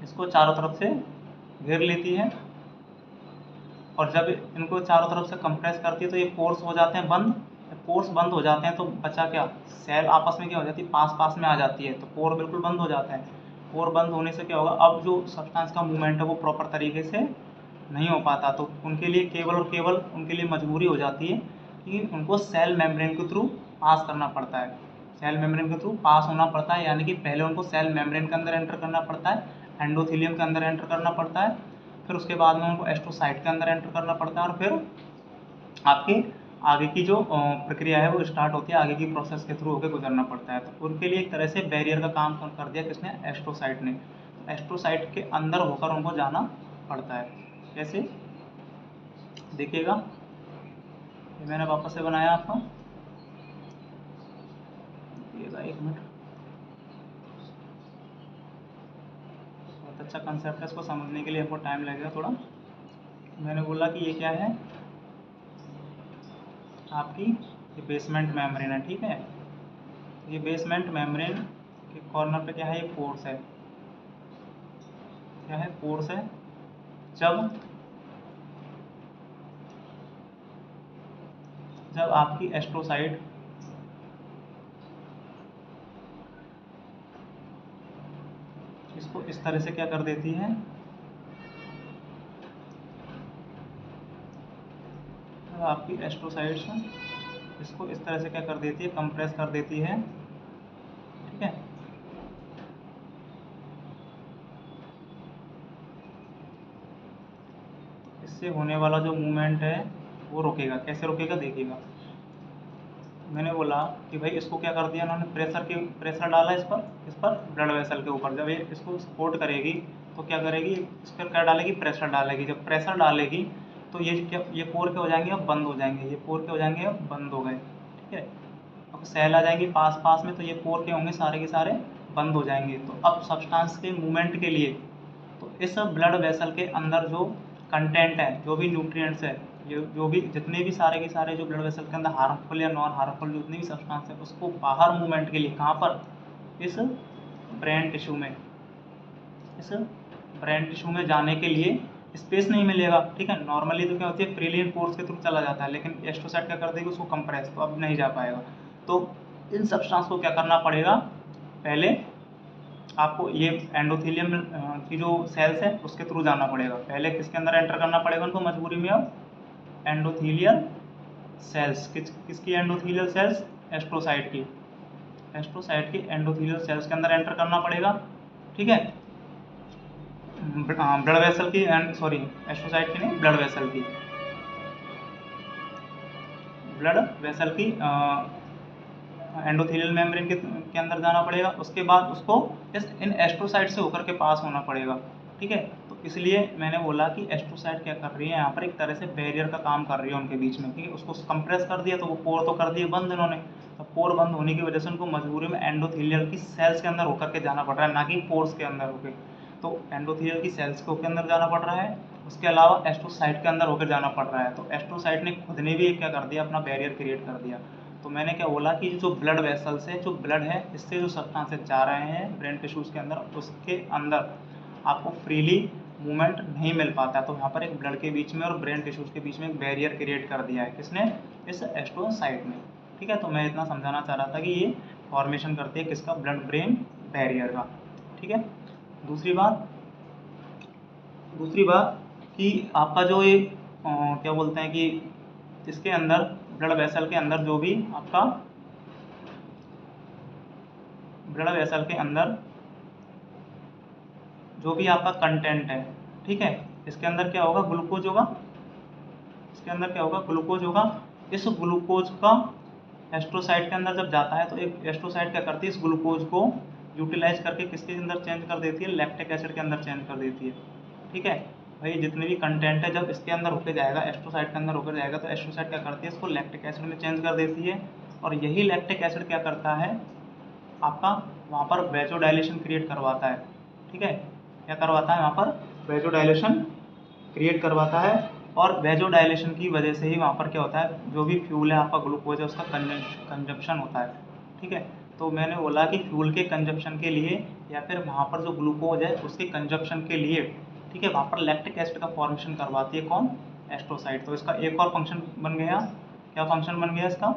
इसको चारों तरफ से घेर लेती है। और जब इनको चारों तरफ से कंप्रेस करती है तो ये पोर्स हो जाते हैं बंद। पोर्स बंद हो जाते हैं तो बचा क्या, सेल आपस में क्या हो जाती है, पास पास में आ जाती है, तो पोर बिल्कुल बंद हो जाता है। पोर बंद होने से क्या होगा, अब जो सब्सटेंस का मूवमेंट है वो प्रॉपर तरीके से नहीं हो पाता। तो उनके लिए केवल और केवल उनके लिए मजबूरी हो जाती है कि उनको सेल मेम्ब्रेन के थ्रू पास करना पड़ता है, सेल मेम्ब्रेन के थ्रू पास होना पड़ता है। यानी कि पहले उनको सेल मेम्ब्रेन के अंदर एंटर करना पड़ता है, एंडोथेलियम के अंदर एंटर करना पड़ता है, फिर उसके बाद में उनको एस्ट्रोसाइट के अंदर एंटर करना पड़ता है, और फिर आपके आगे की जो प्रक्रिया है वो स्टार्ट होती है, आगे की प्रोसेस के थ्रू होकर गुजरना पड़ता है। तो उनके लिए एक तरह से बैरियर का काम कर दिया किसने, एस्ट्रोसाइट ने। तो एस्ट्रोसाइट के अंदर होकर उनको जाना पड़ता है। कैसे देखिएगा, ये मैंने वापस से बनाया आपका, देखिएगा एक मिनट, बहुत अच्छा कंसेप्ट है, इसको समझने के लिए हमको टाइम लगेगा थोड़ा। मैंने बोला कि ये क्या है आपकी, ये बेसमेंट मेम्ब्रेन है, ठीक है। ये बेसमेंट मेम्ब्रेन के कॉर्नर पे क्या है, ये पोर्स है, क्या है, पोर्स है। जब जब आपकी एस्ट्रोसाइट इसको इस तरह से क्या कर देती है, जब आपकी एस्ट्रोसाइट्स इसको इस तरह से क्या कर देती है, कंप्रेस कर देती है, ठीक है। इससे होने वाला जो मूवमेंट है वो रुकेगा। कैसे रुकेगा देखिएगा, मैंने बोला कि भाई इसको क्या कर दिया उन्होंने, प्रेशर डाला इस पर ब्लड वेसल के ऊपर। जब ये इसको सपोर्ट करेगी तो क्या करेगी, इस पर क्या डालेगी, प्रेशर डालेगी। जब प्रेशर डालेगी तो ये पोर क्या हो जाएंगे, अब बंद हो जाएंगे, ये पोर क्या हो जाएंगे, अब बंद हो गए, ठीक है। अब सेल आ जाएंगी पास पास में तो ये पोर क्या होंगे, सारे के सारे बंद हो जाएंगे। तो अब सब्सटेंस के मूवमेंट के लिए, तो इस ब्लड वेसल के अंदर जो कंटेंट है, जो भी न्यूट्रिएंट्स है, ये जो भी जितने भी सारे के सारे जो ब्लड वेसल के अंदर हार्मफुल या नॉन हार्मफुल जितनी भी सब्सटेंस है, उसको बाहर मूवमेंट के लिए कहाँ पर, इस ब्रेन टिश्यू में, इस ब्रेन टिश्यू में जाने के लिए स्पेस नहीं मिलेगा, ठीक है। नॉर्मली तो क्या होती है, फ्रीली इन पोर्स के थ्रू चला जाता है, लेकिन एस्ट्रोसाइट क्या कर देगी, उसको कंप्रेस, तो अब नहीं जा पाएगा। तो इन सब्सटेंस को क्या करना पड़ेगा, पहले आपको ये एंडोथेलियम की जो सेल्स है उसके थ्रू जाना पड़ेगा। पहले किसके अंदर एंटर करना पड़ेगा उनको मजबूरी में, अब एंडोथेलियल सेल्स, किसकी एंडोथेलियल सेल्स, एस्ट्रोसाइट की, एस्ट्रोसाइट की एंडोथेलियल सेल्स के अंदर एंटर करना पड़ेगा, ठीक है। ब्लड वेसल की, सॉरी एस्ट्रोसाइट की नहीं, ब्लड वेसल की एंडोथेलियल मेम्ब्रेन के अंदर जाना पड़ेगा। उसके बाद उसको इन एस्ट्रोसाइट से होकर के पास होना पड़ेगा, ठीक है। तो इसलिए मैंने बोला कि एस्ट्रोसाइट क्या कर रही है यहाँ पर, एक तरह से बैरियर का काम कर रही है उनके बीच में, ठीक है। उसको कंप्रेस कर दिया तो वो पोर तो कर दिए बंद इन्होंने, तो पोर बंद होने की वजह से उनको मजबूरी में एंडोथेलियल की सेल्स के अंदर होकर के जाना पड़ रहा है, ना कि पोर्स के अंदर होकर। तो एंडोथेलियल की सेल्स के अंदर जाना पड़ रहा है, उसके अलावा एस्ट्रोसाइट के अंदर होकर जाना पड़ रहा है। तो एस्ट्रोसाइट ने खुद ने भी क्या कर दिया, अपना बैरियर क्रिएट कर दिया। तो मैंने क्या बोला कि जो ब्लड वेसल्स है, जो ब्लड है, इससे जो सब्सटेंसेस जा रहे हैं ब्रेन टिश्यूज़ के अंदर, उसके अंदर आपको फ्रीली मूवमेंट नहीं मिल पाता। तो यहाँ पर एक ब्लड के बीच में और ब्रेन टिश्यूज के बीच में एक बैरियर क्रिएट कर दिया है, किसने? इस एस्ट्रोसाइट ने। ठीक है, तो मैं इतना समझाना चाह रहा था कि ये फॉर्मेशन करती है किसका? ब्लड ब्रेन बैरियर का। ठीक है, दूसरी बात कि आपका जो ये क्या बोलते हैं कि इसके अंदर ब्लड वेसल के अंदर जो भी आपका ब्लड वेसल के अंदर जो भी आपका कंटेंट है, ठीक है, इसके अंदर क्या होगा? ग्लूकोज होगा। इसके अंदर क्या होगा? ग्लूकोज होगा। इस ग्लूकोज का एस्ट्रोसाइट के अंदर जब जाता है तो एक एस्ट्रोसाइट क्या करती है? इस ग्लूकोज को यूटिलाइज करके किसके अंदर चेंज कर देती है? लैक्टिक एसिड के अंदर चेंज कर देती है। ठीक है भाई, जितने भी कंटेंट है जब इसके अंदर होकर जाएगा, एस्ट्रोसाइट के अंदर होकर जाएगा, तो एस्ट्रोसाइट क्या करती है? इसको लैक्टिक एसिड में चेंज कर देती है। और यही लैक्टिक एसिड क्या करता है? आपका वहाँ पर वेजोडाइलेशन क्रिएट करवाता है। ठीक है, क्या करवाता है? वहाँ पर वेजोडाइलेशन क्रिएट करवाता है। और वेजोडाइलेशन की वजह से ही वहाँ पर क्या होता है? जो भी फ्यूल है आपका ग्लूकोज है उसका कंजप्शन होता है। ठीक है, तो मैंने बोला कि फ्यूल के कंजप्शन के लिए या फिर वहाँ पर जो ग्लूकोज है उसके कंजप्शन के लिए, ठीक है, वहाँ पर लैक्टिक एसिड का फॉर्मेशन करवाती है कौन? एस्ट्रोसाइट। तो इसका एक और फंक्शन बन गया। क्या फंक्शन बन गया इसका?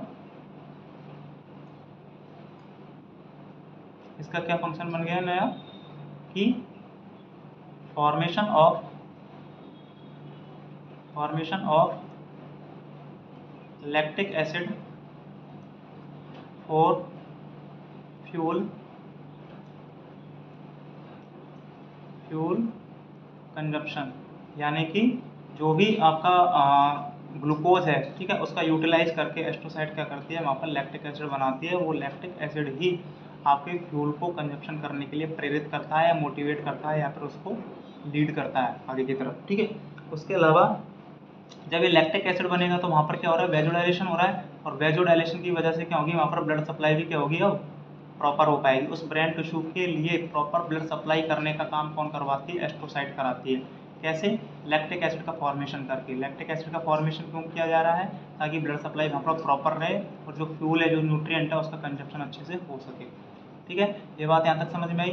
इसका क्या फंक्शन बन गया नया? कि formation of lactic acid for fuel consumption, यानी कि जो भी आपका ग्लूकोज है, ठीक है, उसका यूटिलाइज करके एस्ट्रोसाइट क्या करती है? वहाँ पर लैक्टिक एसिड बनाती है। वो लैक्टिक एसिड ही आपके फ्यूल को कंजप्शन करने के लिए प्रेरित करता है या मोटिवेट करता है या फिर उसको लीड करता है आगे की तरफ। ठीक है, उसके अलावा जब ये लैक्टिक एसिड बनेगा तो वहाँ पर क्या हो रहा है? वेजोडाइलेशन हो रहा है। और वेजोडाइलेशन की वजह से क्या होगी? वहाँ पर ब्लड सप्लाई भी क्या होगी? अब प्रॉपर हो पाएगी। उस ब्रेन टिश्यू के लिए प्रॉपर ब्लड सप्लाई करने का काम कौन करवाती है? एस्ट्रोसाइट कराती है। कैसे? लैक्टिक एसिड का फॉर्मेशन करके। लैक्टिक एसिड का फॉर्मेशन क्यों किया जा रहा है? ताकि ब्लड सप्लाई वहाँ पर प्रॉपर रहे और जो फ्यूल है, जो न्यूट्रिएंट है, उसका कंजप्शन अच्छे से हो सके। ठीक है, ये बात यहाँ तक समझ में आई।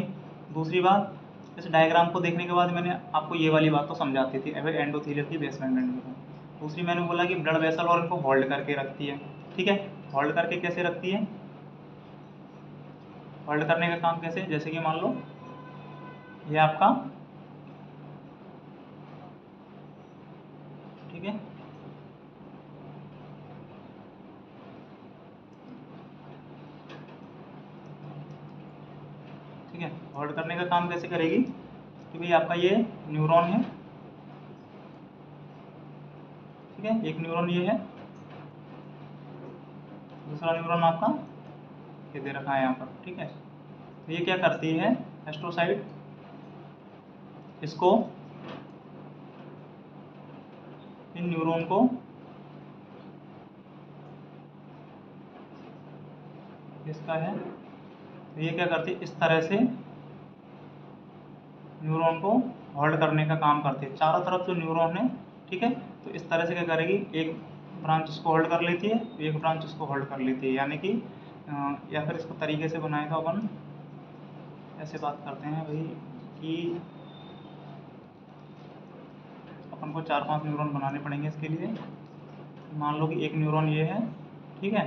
दूसरी बात, इस डायग्राम को देखने के बाद मैंने आपको ये वाली बात तो समझाती थी एंडोथेलियल की बेसमेंट मेम्ब्रेन। दूसरी मैंने बोला कि ब्लड वेसल और इनको होल्ड करके रखती है। ठीक है, होल्ड करके कैसे रखती है? होल्ड करने का काम कैसे? जैसे कि मान लो ये आपका, ठीक है, ठीक है, होल्ड करने का काम कैसे करेगी? कि भाई आपका ये न्यूरॉन है, ठीक है, एक न्यूरॉन ये है, दूसरा न्यूरॉन आपका ये दे रखा है यहाँ पर। ठीक है, तो ये क्या करती है? एस्ट्रोसाइट इसको, इन न्यूरॉन को इसका है, तो ये क्या करती है? इस तरह से न्यूरॉन को होल्ड करने का काम करती है। चारों तरफ जो न्यूरॉन है, ठीक है, तो इस तरह से क्या करेगी? एक ब्रांच इसको होल्ड कर लेती है, एक ब्रांच इसको होल्ड कर लेती है। यानी कि या फिर इसको तरीके से बनाए तो अपन ऐसे बात करते हैं भाई कि अपन को 4-5 न्यूरॉन बनाने पड़ेंगे इसके लिए। मान लो कि एक न्यूरॉन ये है, ठीक है,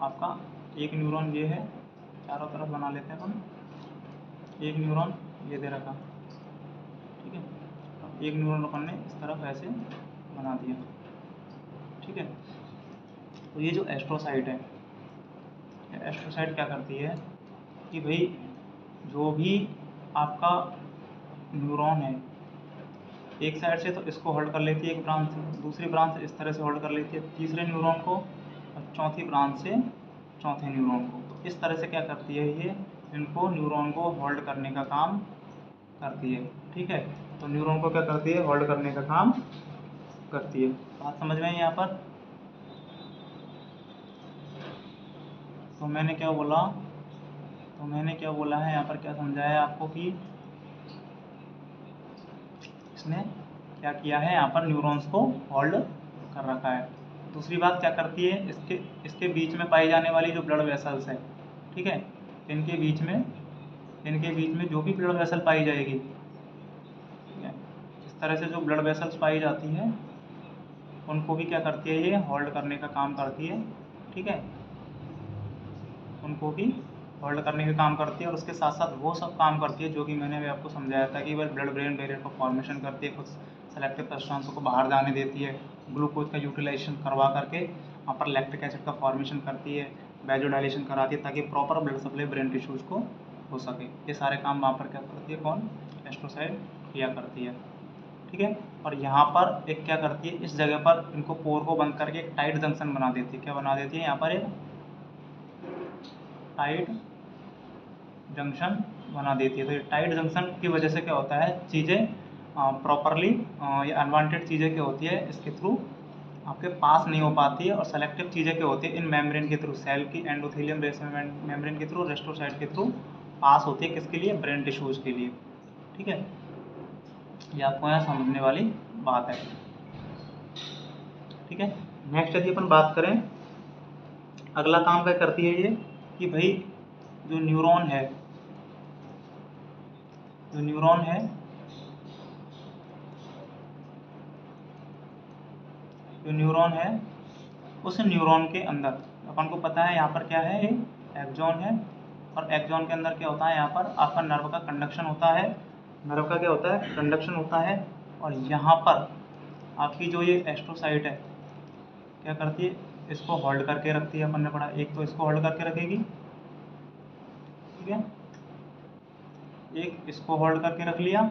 आपका एक न्यूरॉन ये है, चारों तरफ बना लेते हैं अपन। एक न्यूरॉन ये दे रखा, ठीक है, अब एक न्यूरॉन अपन ने इस तरफ ऐसे बना दिया। ठीक है, तो ये जो एस्ट्रोसाइट है, एस्ट्रोसाइट क्या करती है कि भाई जो भी आपका न्यूरॉन है, एक साइड से तो इसको होल्ड कर लेती है एक ब्रांच से, दूसरी ब्रांच से इस तरह से होल्ड कर लेती है तीसरे न्यूरॉन को, और चौथी ब्रांच से चौथे न्यूरॉन को। तो इस तरह से क्या करती है? ये इनको न्यूरॉन को होल्ड करने का काम करती है। ठीक है, तो न्यूरॉन को क्या करती है? होल्ड करने का काम करती है। बात समझ में आई यहाँ पर? तो मैंने क्या बोला? है यहाँ पर, क्या समझाया आपको कि इसने क्या किया है? यहाँ पर न्यूरॉन्स को होल्ड कर रखा है। दूसरी बात क्या करती है? इसके बीच में पाई जाने वाली जो ब्लड वेसल्स है, ठीक है, इनके बीच में जो भी ब्लड वेसल पाई जाएगी, तरह से जो ब्लड वेसल्स पाई जाती है उनको भी क्या करती है, ये होल्ड करने का काम करती है, ठीक है, उनको भी होल्ड करने का काम करती है। और उसके साथ साथ वो सब काम करती है जो कि मैंने अभी आपको समझाया था कि वह ब्लड ब्रेन बैरियर का फॉर्मेशन करती है, कुछ सेलेक्टिव सब्सटेंसों को बाहर जाने देती है, ग्लूकोज का यूटिलाइजेशन करवा करके वहाँ पर लैक्टिक एसिड का फॉर्मेशन करती है, वैसोडाइलेशन कराती है ताकि proper blood supply brain tissues को हो सके। ये सारे काम वहाँ पर क्या करती है, कौन, एस्ट्रोसाइट किया करती है, ठीक है। और यहाँ पर एक क्या करती है, इस जगह पर इनको पोर को बंद करके एक टाइट जंक्शन बना देती है। क्या बना देती है, यहाँ पर एक टाइट जंक्शन बना देती है। तो ये टाइट जंक्शन की वजह से क्या होता है, चीज़ें प्रॉपरली या अनवांटेड चीज़ें क्या होती है इसके थ्रू आपके पास नहीं हो पाती है, और सेलेक्टिव चीज़ें क्या होती है इन मेम्ब्रेन के थ्रू, सेल की एंडोथेलियम बेसमेंट मेम्ब्रेन के थ्रू, रेस्ट्रोसाइट के थ्रू पास होती है, किसके लिए, ब्रेन टिश्यूज़ के लिए, ठीक है। ये आपको यहाँ समझने वाली बात है, ठीक है। नेक्स्ट यदि अपन बात करें, अगला काम क्या करती है ये कि भाई जो न्यूरॉन है, जो न्यूरॉन है, जो न्यूरॉन है उस न्यूरॉन के अंदर अपन को पता है यहाँ पर क्या है, ये एक्सॉन है, और एक्सॉन के अंदर क्या होता है, यहाँ पर आपका नर्व का कंडक्शन होता है, नर्व का क्या होता है, कंडक्शन होता है। और यहाँ पर आपकी जो ये एस्ट्रोसाइट है क्या करती है, इसको होल्ड करके रखती है। अपन ने पढ़ा, एक तो इसको होल्ड करके रखेगी, ठीक है, एक इसको होल्ड करके रख लिया,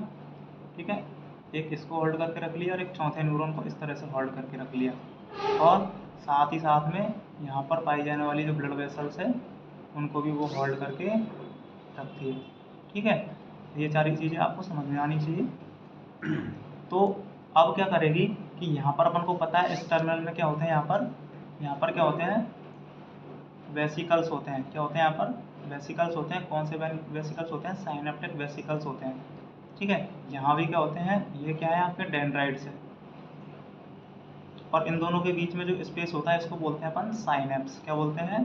ठीक है, एक इसको होल्ड करके रख लिया, और एक चौथे न्यूरॉन को इस तरह से होल्ड करके रख लिया। और साथ ही साथ में यहाँ पर पाई जाने वाली जो ब्लड वेसल्स है उनको भी वो होल्ड करके रखती है, ठीक है। ये सारी चीज़ें आपको समझ में आनी चाहिए। तो अब क्या करेगी कि यहाँ पर अपन को पता है इस टर्मिनल में क्या होते हैं, यहाँ पर क्या होते हैं, वेसिकल्स होते हैं। क्या होते हैं, यहाँ पर वेसिकल्स होते हैं। कौन से वेसिकल्स होते हैं, साइनेप्टिक वेसिकल्स होते हैं, ठीक है। यहाँ भी क्या होते हैं, ये क्या है, आपके डेंड्राइट्स है, और इन दोनों के बीच में जो स्पेस होता है इसको बोलते हैं अपन साइनेप्स। क्या बोलते हैं,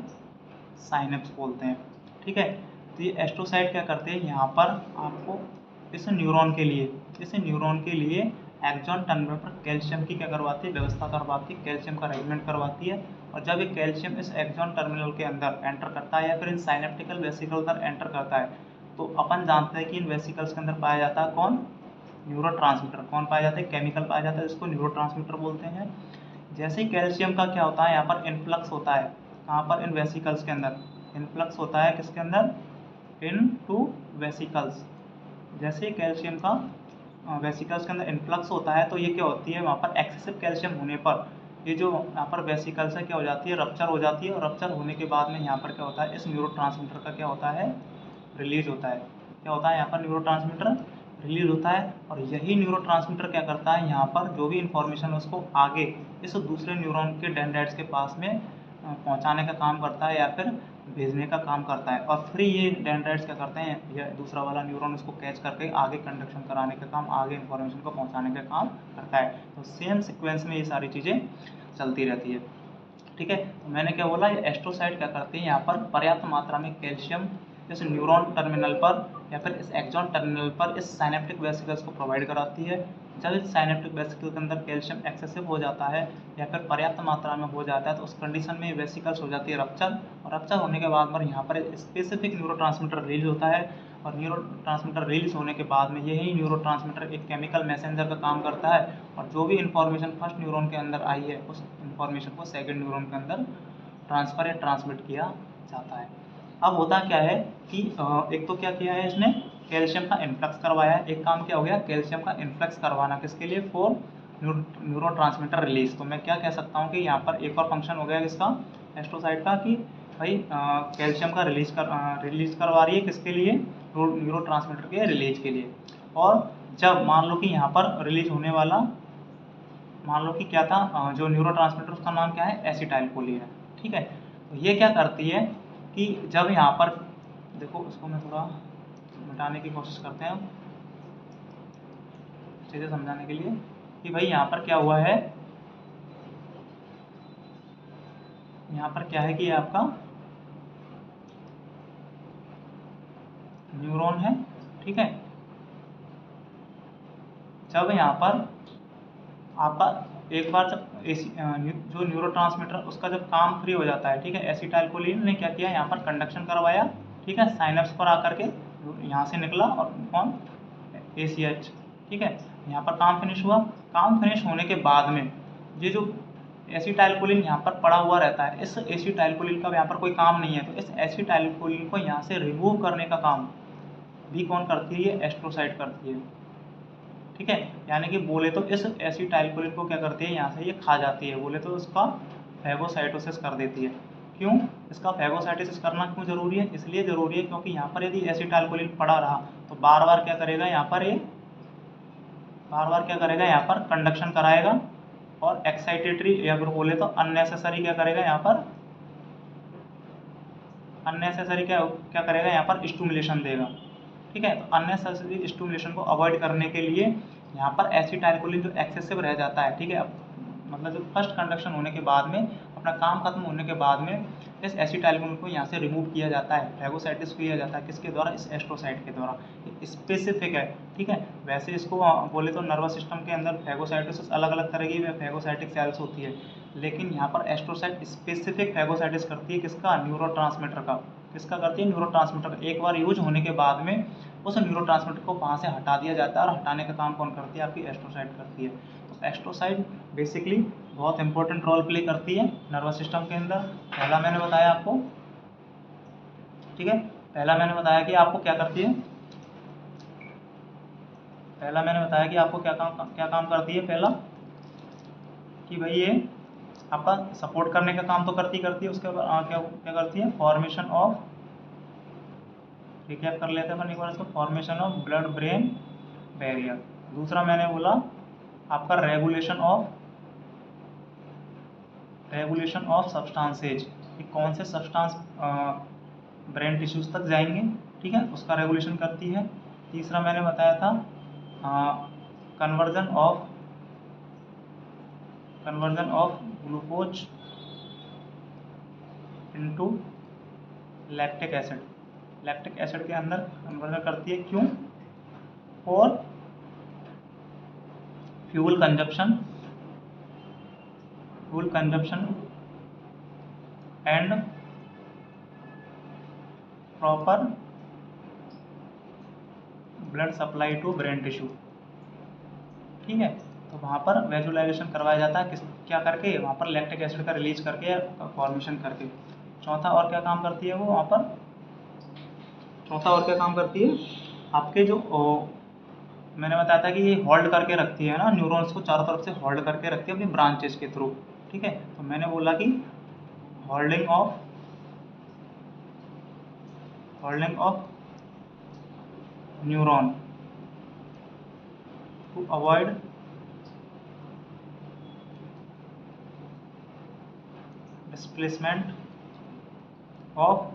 साइनेप्स बोलते हैं, ठीक है। तो ये एस्ट्रोसाइट क्या करते हैं, यहाँ पर आपको इस न्यूरॉन के लिए एक्सॉन टर्मिनल पर कैल्शियम की क्या करवाती है, व्यवस्था करवाती है, कैल्शियम का रेगुलेट करवाती है। और जब ये कैल्शियम इस एक्सॉन टर्मिनल के अंदर एंटर करता है या फिर इन साइनेप्टिकल वेसिकल अंदर एंटर करता है, तो अपन जानते हैं कि इन वेसिकल्स के अंदर पाया जाता है कौन, न्यूरोट्रांसमीटर। कौन पाया जाता है, केमिकल पाया जाता है, जिसको न्यूरोट्रांसमीटर बोलते हैं। जैसे ही कैल्शियम का क्या होता है, यहाँ पर इनफ्लक्स होता है, कहाँ पर, इन वेसिकल्स के अंदर इनफ्लक्स होता है, किसके अंदर, इन टू वेसिकल्स। जैसे ही कैल्शियम का वेसिकल्स के अंदर इनफ्लक्स होता है तो ये क्या होती है, वहाँ पर एक्सेसिव कैल्शियम होने पर ये जो यहाँ पर वेसिकल्स है क्या हो जाती है, रप्चर हो जाती है। और रप्चर होने के बाद में यहाँ पर क्या होता है, इस न्यूरोट्रांसमीटर का क्या होता है, रिलीज होता है। क्या होता है, यहाँ पर न्यूरोट्रांसमीटर रिलीज होता है। और यही न्यूरोट्रांसमीटर क्या करता है, यहाँ पर जो भी इंफॉर्मेशन उसको आगे इस दूसरे न्यूरॉन के डेंड्राइट्स के पास में पहुँचाने का काम करता है या फिर भेजने का काम करता है। और फिर ये डेंड्राइट्स क्या करते हैं, या दूसरा वाला न्यूरॉन उसको कैच करके आगे कंडक्शन कराने का काम, आगे इंफॉर्मेशन को पहुँचाने का काम करता है। तो सेम सिक्वेंस में ये सारी चीज़ें चलती रहती है, ठीक है। तो मैंने क्या बोला, ये एस्ट्रोसाइट क्या करते हैं, यहाँ पर पर्याप्त मात्रा में कैल्शियम इस न्यूरॉन टर्मिनल पर या फिर इस एक्सॉन टर्मिनल पर इस साइनेप्टिक वेसिकल्स को प्रोवाइड कराती है। जब इस साइनेप्टिक वेसिकल के अंदर कैल्शियम एक्सेसिव हो जाता है या फिर पर्याप्त मात्रा में हो जाता है तो उस कंडीशन में वेसिकल्स हो जाती है रप्चर। और रप्चर होने के बाद में यहाँ पर स्पेसिफिक न्यूरोट्रांसमीटर रिलीज होता है। और न्यूरोट्रांसमीटर रिलीज होने के बाद में यही न्यूरोट्रांसमीटर एक केमिकल मैसेंजर का काम करता है, और जो भी इंफॉर्मेशन फर्स्ट न्यूरॉन के अंदर आई है उस इंफॉर्मेशन को सेकंड न्यूरॉन के अंदर ट्रांसफर या ट्रांसमिट किया जाता है। अब होता क्या है कि एक तो क्या किया है इसने, कैल्शियम का इन्फ्लक्स करवाया है। एक काम क्या हो गया, कैल्शियम का इन्फ्लक्स करवाना, किसके लिए, फॉर न्यूरोट्रांसमीटर रिलीज। तो मैं क्या कह सकता हूँ कि यहाँ पर एक और फंक्शन हो गया किसका, एस्ट्रोसाइट का, कि भाई कैल्शियम का रिलीज करवा रही है, किसके लिए, न्यूरोट्रांसमीटर के रिलीज के लिए। और जब मान लो कि यहाँ पर रिलीज होने वाला, मान लो कि क्या था, जो न्यूरोट्रांसमीटर उसका नाम क्या है, एसिटाइलकोलिन है, ठीक है। तो ये क्या करती है कि जब यहाँ पर देखो, उसको मैं थोड़ा मिटाने की कोशिश करते हैं अच्छे से समझाने के लिए, कि भाई यहाँ पर क्या हुआ है, यहाँ पर क्या है कि ये आपका न्यूरॉन है, ठीक है। जब यहाँ पर आपका एक बार जब जो न्यूरोट्रांसमीटर उसका जब काम फ्री हो जाता है, ठीक है, एसिटाइलकोलिन ने क्या किया, यहाँ पर कंडक्शन करवाया, ठीक है, साइनप्स पर आकर के यहाँ से निकला और कौन, ACH, ठीक है, यहाँ पर काम फिनिश हुआ। काम फिनिश होने के बाद में ये जो एसिटाइलकोलिन यहाँ पर पड़ा हुआ रहता है, इस एसिटाइलकोलिन का यहाँ पर कोई काम नहीं है, तो इस एसिटाइलकोलिन को यहाँ से रिमूव करने का काम भी कौन करती है, ये एस्ट्रोसाइट करती है, ठीक है। यानी कि बोले तो इस एसिटाइलकोलिन को क्या करती है, यहाँ से ये खा जाती है, बोले तो उसका फैगोसाइटोसिस कर देती है। क्यों इसका फैगोसाइटोसिस करना क्यों जरूरी है, इसलिए जरूरी है क्योंकि यहाँ पर यदि एसिटाइलकोलिन पड़ा रहा तो बार बार क्या करेगा, यहाँ पर ये बार बार क्या करेगा, यहाँ पर कंडक्शन कराएगा और एक्साइटेटरी या फिर बोले तो अननेसेसरी क्या करेगा, यहाँ पर अननेसेसरी क्या क्या करेगा, यहाँ पर स्टिमुलेशन देगा, ठीक है। तो अननेसेसरी स्टिमुलेशन को अवॉइड करने के लिए यहाँ पर एसिटाइलकोलिन जो एक्सेसिव रह जाता है, ठीक है, मतलब जो फर्स्ट कंडक्शन होने के बाद में, अपना काम खत्म होने के बाद में इस एसिटाइलकोलिन को यहाँ से रिमूव किया जाता है, फैगोसाइटिस किया जाता है, किसके द्वारा, इस एस्ट्रोसाइट के द्वारा, स्पेसिफिक है, ठीक है। वैसे इसको बोले तो नर्वस सिस्टम के अंदर फैगोसाइटोसिस अलग अलग तरह की फैगोसाइटिक सेल्स होती है, लेकिन यहाँ पर एस्ट्रोसाइट स्पेसिफिक फैगोसाइटिस करती है, किसका, न्यूरोट्रांसमीटर का, किसका करती है, न्यूरोट्रांसमीटर का। एक बार यूज होने के बाद में उस न्यूरोट्रांसमीटर को वहाँ से हटा दिया जाता है, और हटाने का काम कौन करती है, आपकी एस्ट्रोसाइट करती है। तो एस्ट्रोसाइट बेसिकली बहुत इंपॉर्टेंट रोल प्ले करती है नर्वस सिस्टम के अंदर। पहला मैंने बताया आपको, ठीक है, पहला मैंने बताया कि आपको क्या करती है, पहला मैंने बताया कि आपको क्या काम करती है, पहला कि भाई ये आपका सपोर्ट करने का काम तो करती है, उसके बाद क्या क्या करती है, फॉर्मेशन ऑफ, रिकैप कर लेते हैं अपन एक बार इसको, formation of blood brain barrier. दूसरा मैंने बोला आपका रेगुलेशन ऑफ सब्सटेंसेज, कि कौन से सब्सटेंस ब्रेन टिश्यूज तक जाएंगे, ठीक है, उसका रेगुलेशन करती है। तीसरा मैंने बताया था conversion of glucose into lactic acid के अंदर कन्वर्जन करती है, क्यों, for fuel consumption and proper blood supply to brain tissue, ठीक है। तो वहाँ पर वेजुलाइजेशन करवाया जाता है, क्या करके, वहाँ पर लैक्टिक एसिड का रिलीज करके, फॉर्मेशन करके। चौथा और क्या काम करती है वो वहाँ पर, चौथा और क्या काम करती है, आपके जो मैंने बताया था कि ये होल्ड करके रखती है ना, न्यूरॉन्स को चारों तरफ से होल्ड करके रखती है अपनी ब्रांचेस के थ्रू, ठीक है। तो मैंने बोला कि holding of neuron to avoid displacement of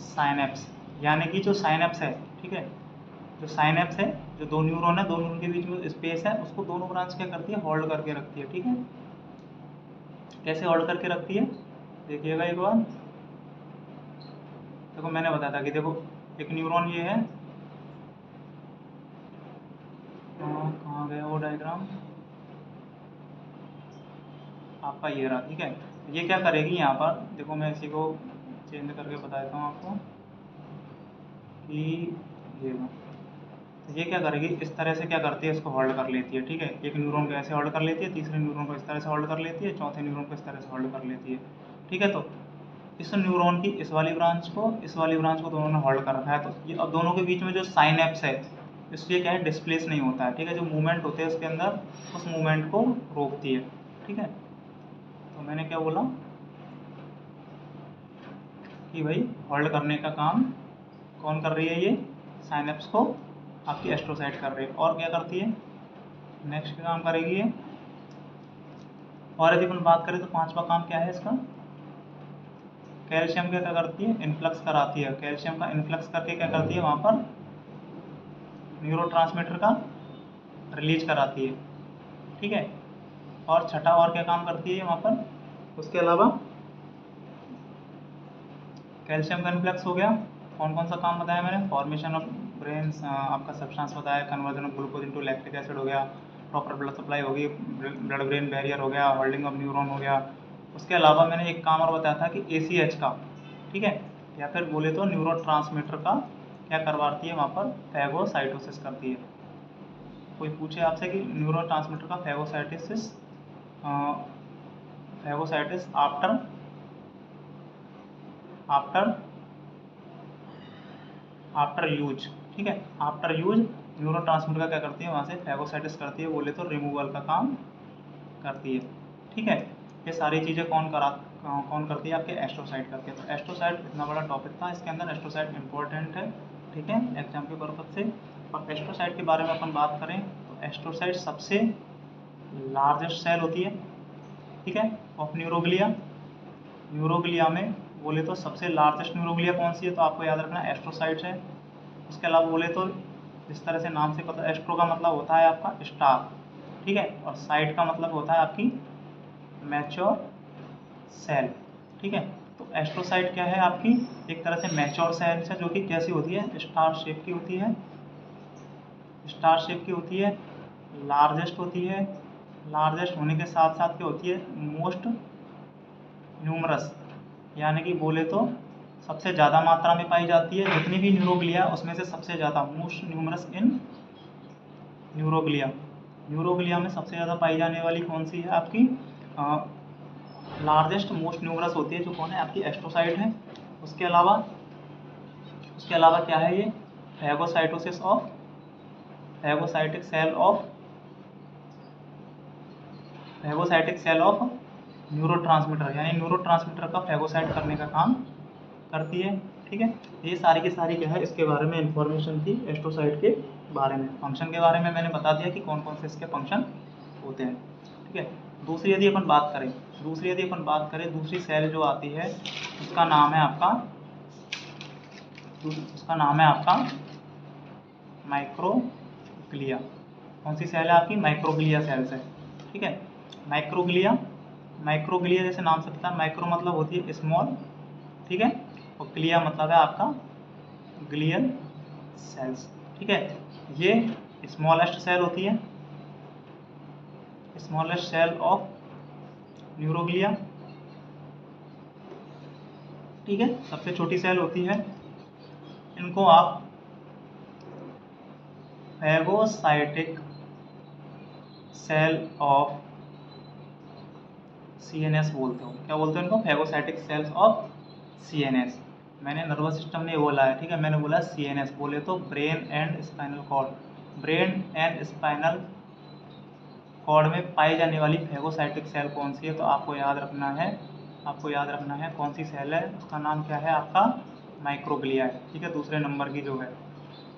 synapse, यानी कि जो साइनेप्स है, ठीक है, जो साइनेप्स है, जो दो न्यूरॉन है, दो न्यूरॉन के बीच में स्पेस है, उसको दोनों ब्रांच क्या करती है, होल्ड करके रखती है, ठीक है। कैसे होल्ड करके रखती है, देखिएगा एक बार, देखो मैंने बताया था कि देखो एक न्यूरॉन ये है, कहाँ गया वो डायग्राम आपका, ये रहा, ठीक है। ये क्या करेगी यहाँ पर, देखो मैं इसी को चेंज करके बता देता हूँ आपको कि ये क्या करेगी, इस तरह से क्या करती है, इसको होल्ड कर लेती है, ठीक है। एक न्यूरॉन को ऐसे होल्ड कर लेती है, तीसरे न्यूरॉन को इस तरह से होल्ड कर लेती है, चौथे न्यूरॉन को इस तरह से होल्ड कर लेती है, ठीक है। तो इस न्यूरॉन की इस वाली ब्रांच को दोनों ने होल्ड कर रखा है, तो ये अब दोनों के बीच में जो साइनेप्स है, इसलिए क्या है, डिस्प्लेस नहीं होता है, ठीक है। जो मूवमेंट होते हैं उसके अंदर, उस मूवमेंट को रोकती है, ठीक है। तो मैंने क्या बोला कि भाई होल्ड करने का काम कौन कर रही है, ये साइनेप्स को आपकी एस्ट्रोसाइट कर रही है। और क्या करती है, नेक्स्ट काम करेगी ये। और यदि अपन बात करें तो पांचवा काम क्या है इसका, कैल्शियम का क्या करती है, इन्फ्लक्स कराती है, कैल्शियम का इन्फ्लक्स करके क्या करती है, वहाँ पर न्यूरोट्रांसमीटर का रिलीज कराती है, ठीक है। और छठा और क्या काम करती है वहाँ पर, उसके अलावा कैल्शियम का इन्फ्लक्स हो गया, कौन कौन सा काम बताया मैंने, फॉर्मेशन ऑफ ब्रेन आपका सब्सटेंस होता है, conversion of glucose into lactic acid हो गया, प्रॉपर ब्लड सप्लाई होगी, ब्लड ब्रेन बैरियर हो गया, होल्डिंग ऑफ न्यूरॉन हो गया। उसके अलावा मैंने एक काम और बताया था कि ACH का, ठीक है, या फिर बोले तो न्यूरोट्रांसमीटर का क्या करवाती है वहाँ पर, फैगोसाइटोसिस करती है। कोई पूछे आपसे कि न्यूरोट्रांसमीटर का फैगोसाइटिस आफ्टर आफ्टर आफ्टर यूज, ठीक है, आफ्टर यूज न्यूरोट्रांसमीटर का क्या करती है, वहाँ से फैगोसाइटिस करती है, बोले तो रिमूवल का काम करती है, ठीक है। ये सारी चीज़ें कौन करती है, आपके एस्ट्रोसाइट करती है। तो एस्ट्रोसाइट इतना बड़ा टॉपिक था, इसके अंदर एस्ट्रोसाइट इंपॉर्टेंट है, ठीक है, एग्जाम के पर्पज से। और एस्ट्रोसाइट के बारे में अपन बात करें तो एस्ट्रोसाइट सबसे लार्जेस्ट सेल होती है, ठीक है, ऑफ न्यूरोग्लिया। न्यूरोग्लिया में बोले तो सबसे लार्जेस्ट न्यूरोग्लिया कौन सी है, तो आपको याद रखना एस्ट्रोसाइट्स है। उसके अलावा बोले तो जिस तरह से नाम से पता, एस्ट्रो का मतलब होता है आपका स्टार, ठीक है, और साइट का मतलब होता है आपकी मैच्योर सेल, ठीक है। तो एस्ट्रोसाइट क्या है आपकी, एक तरह से मैच्योर सेल है, जो कि कैसी होती है, स्टार शेप की होती है, स्टार शेप की होती है, लार्जेस्ट होती है, लार्जेस्ट होने के साथ साथ क्या होती है, मोस्ट न्यूमरस, यानी कि बोले तो सबसे ज़्यादा मात्रा में पाई जाती है, जितनी भी न्यूरोग्लिया उसमें से सबसे ज़्यादा, मोस्ट न्यूमरस इन न्यूरोग्लिया। न्यूरोग्लिया में सबसे ज़्यादा पाई जाने वाली कौन सी है आपकी, लार्जेस्ट मोस्ट न्यूमरस होती है, जो कौन है, आपकी एस्ट्रोसाइट है। उसके अलावा क्या है ये, phagocytosis of phagocytic cell of neurotransmitter, यानी न्यूरोट्रांसमीटर का फैगोसाइट करने का काम करती है, ठीक है। ये सारी की सारी क्या है, इसके बारे में इंफॉर्मेशन थी एस्ट्रोसाइट के बारे में। फंक्शन के बारे में मैंने बता दिया कि कौन कौन से इसके फंक्शन होते हैं, ठीक है। दूसरी यदि अपन बात करें दूसरी सेल जो आती है उसका नाम है आपका माइक्रोग्लिया। कौन सी सेल है आपकी, माइक्रोग्लिया सेल्स है, ठीक है। माइक्रोग्लिया जैसे नाम से पता है, माइक्रो मतलब होती है स्मॉल, ठीक है, और ग्लिया मतलब है आपका ग्लियल सेल्स, ठीक है। ये स्मॉलेस्ट सेल होती है, स्मॉलेस्ट सेल ऑफ न्यूरोग्लिया, ठीक है, सबसे छोटी सेल होती है। इनको आप फैगोसाइटिक सेल ऑफ CNS बोलते हो। क्या बोलते हो इनको, फैगोसाइटिक सेल्स ऑफ CNS। मैंने नर्वस सिस्टम नहीं बोला है, ठीक है, मैंने बोला CNS, बोले तो brain and spinal cord. Brain and spinal cord में पाई जाने वाली फैगोसाइटिक सेल कौन सी है, तो आपको याद रखना है कौन सी सेल है, उसका नाम क्या है, आपका माइक्रोग्लिया है, ठीक है, दूसरे नंबर की जो है,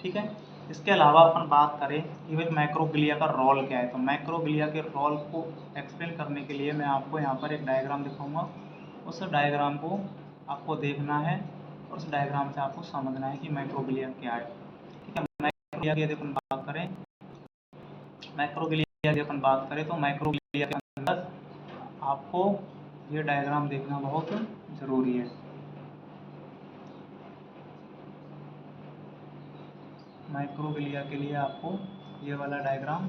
ठीक है। इसके अलावा अपन बात करें कि भाई माइक्रोग्लिया का रोल क्या है, तो माइक्रोग्लिया के रोल को एक्सप्लेन करने के लिए मैं आपको यहाँ पर एक डायग्राम दिखाऊंगा। उस डायग्राम को आपको देखना है और उस डायग्राम से आपको समझना है कि माइक्रोग्लिया क्या है, ठीक है। माइक्रोग्लिया की यदि अपन बात करें तो माइक्रोग्लिया के अंदर आपको ये डायग्राम देखना बहुत ज़रूरी है। माइक्रोग्लिया के लिए आपको ये वाला डायग्राम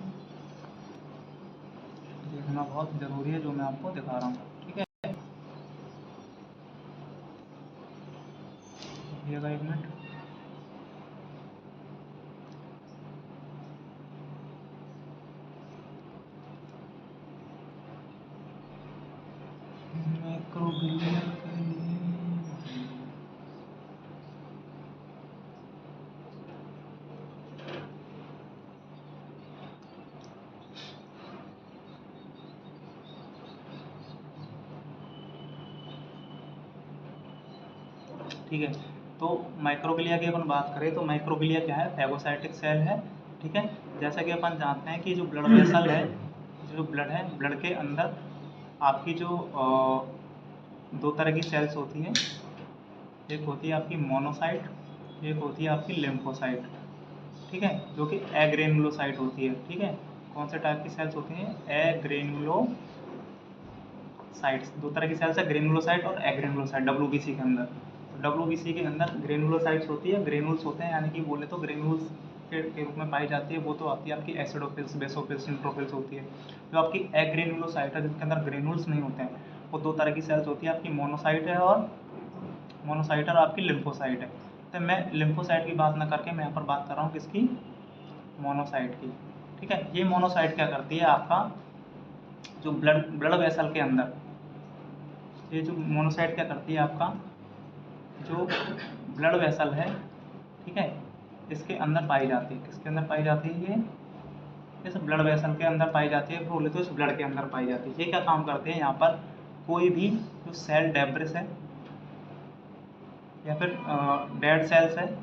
देखना बहुत ज़रूरी है, जो मैं आपको दिखा रहा हूँ, ठीक है। देखिएगा एक मिनट। माइक्रोग्लिया के लिए ठीक है। तो माइक्रोग्लिया की अपन बात करें तो माइक्रोग्लिया क्या है, फैगोसाइटिक सेल है, ठीक है। जैसा कि अपन जानते हैं कि जो ब्लड वेसल है, जो ब्लड है, ब्लड के अंदर आपकी जो दो तरह की सेल्स होती हैं, एक होती है आपकी मोनोसाइट, एक होती है आपकी लिम्फोसाइट, ठीक है, जो कि एग्रेनुलोसाइट होती है, ठीक है। कौन से टाइप की सेल्स होती हैं, एग्रेनुलोसाइट्स। दो तरह की सेल्स है, ग्रेनुलोसाइट और एग्रेनुलोसाइट, WBC के अंदर। WBC के अंदर ग्रेनुलोसाइट्स होती है, ग्रेनुल्स होते हैं, यानी कि बोले तो ग्रेनुल्स के रूप में पाई जाती है। वो तो आती है आपकी एसिडोफिल्स, बेसोफिल्स, न्यूट्रोफिल्स होती है। जो आपकी एग्रेनुलोसाइट है जिसके अंदर ग्रेनुल्स नहीं होते हैं, वो दो तरह की सेल्स होती है, आपकी मोनोसाइट है और मोनोसाइट और आपकी लिम्फोसाइट है। तो मैं लिम्फोसाइट की बात ना करके मैं यहाँ पर बात कर रहा हूँ किसकी, मोनोसाइट की। ठीक है, ये मोनोसाइट क्या करती है, आपका जो ब्लड वेसल के अंदर, ये जो मोनोसाइट क्या करती है, आपका जो ब्लड वेसल है, ठीक है, इसके अंदर पाई जाती है। किसके अंदर पाई जाती है, ये इस ब्लड वेसल के अंदर पाई जाती है, बोले तो इस ब्लड के अंदर पाई जाती है। ये क्या काम करते हैं, यहाँ पर कोई भी जो सेल डेब्रिस है या फिर डेड सेल्स है,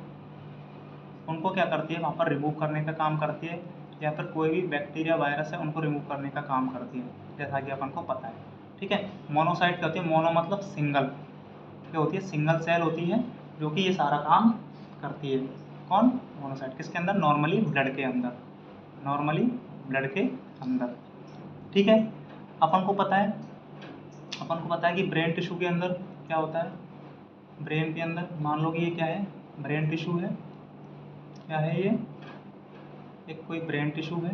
उनको क्या करती है, वहाँ पर रिमूव करने का काम करती है, या फिर कोई भी बैक्टीरिया वायरस है उनको रिमूव करने का काम करती है, जैसा कि अपन को पता है। ठीक है, मोनोसाइट क्या होती है, मोनो मतलब सिंगल, क्या होती है, सिंगल सेल होती है जो कि ये सारा काम करती है। कौन, मोनोसाइट, किसके अंदर, नॉर्मली ब्लड के अंदर, नॉर्मली ब्लड के अंदर। ठीक है, अपन को पता है, अपन को पता है कि ब्रेन टिश्यू के अंदर क्या होता है, ब्रेन के अंदर मान लो कि ये क्या है, ब्रेन टिश्यू है, क्या है ये, एक कोई ब्रेन टिश्यू है।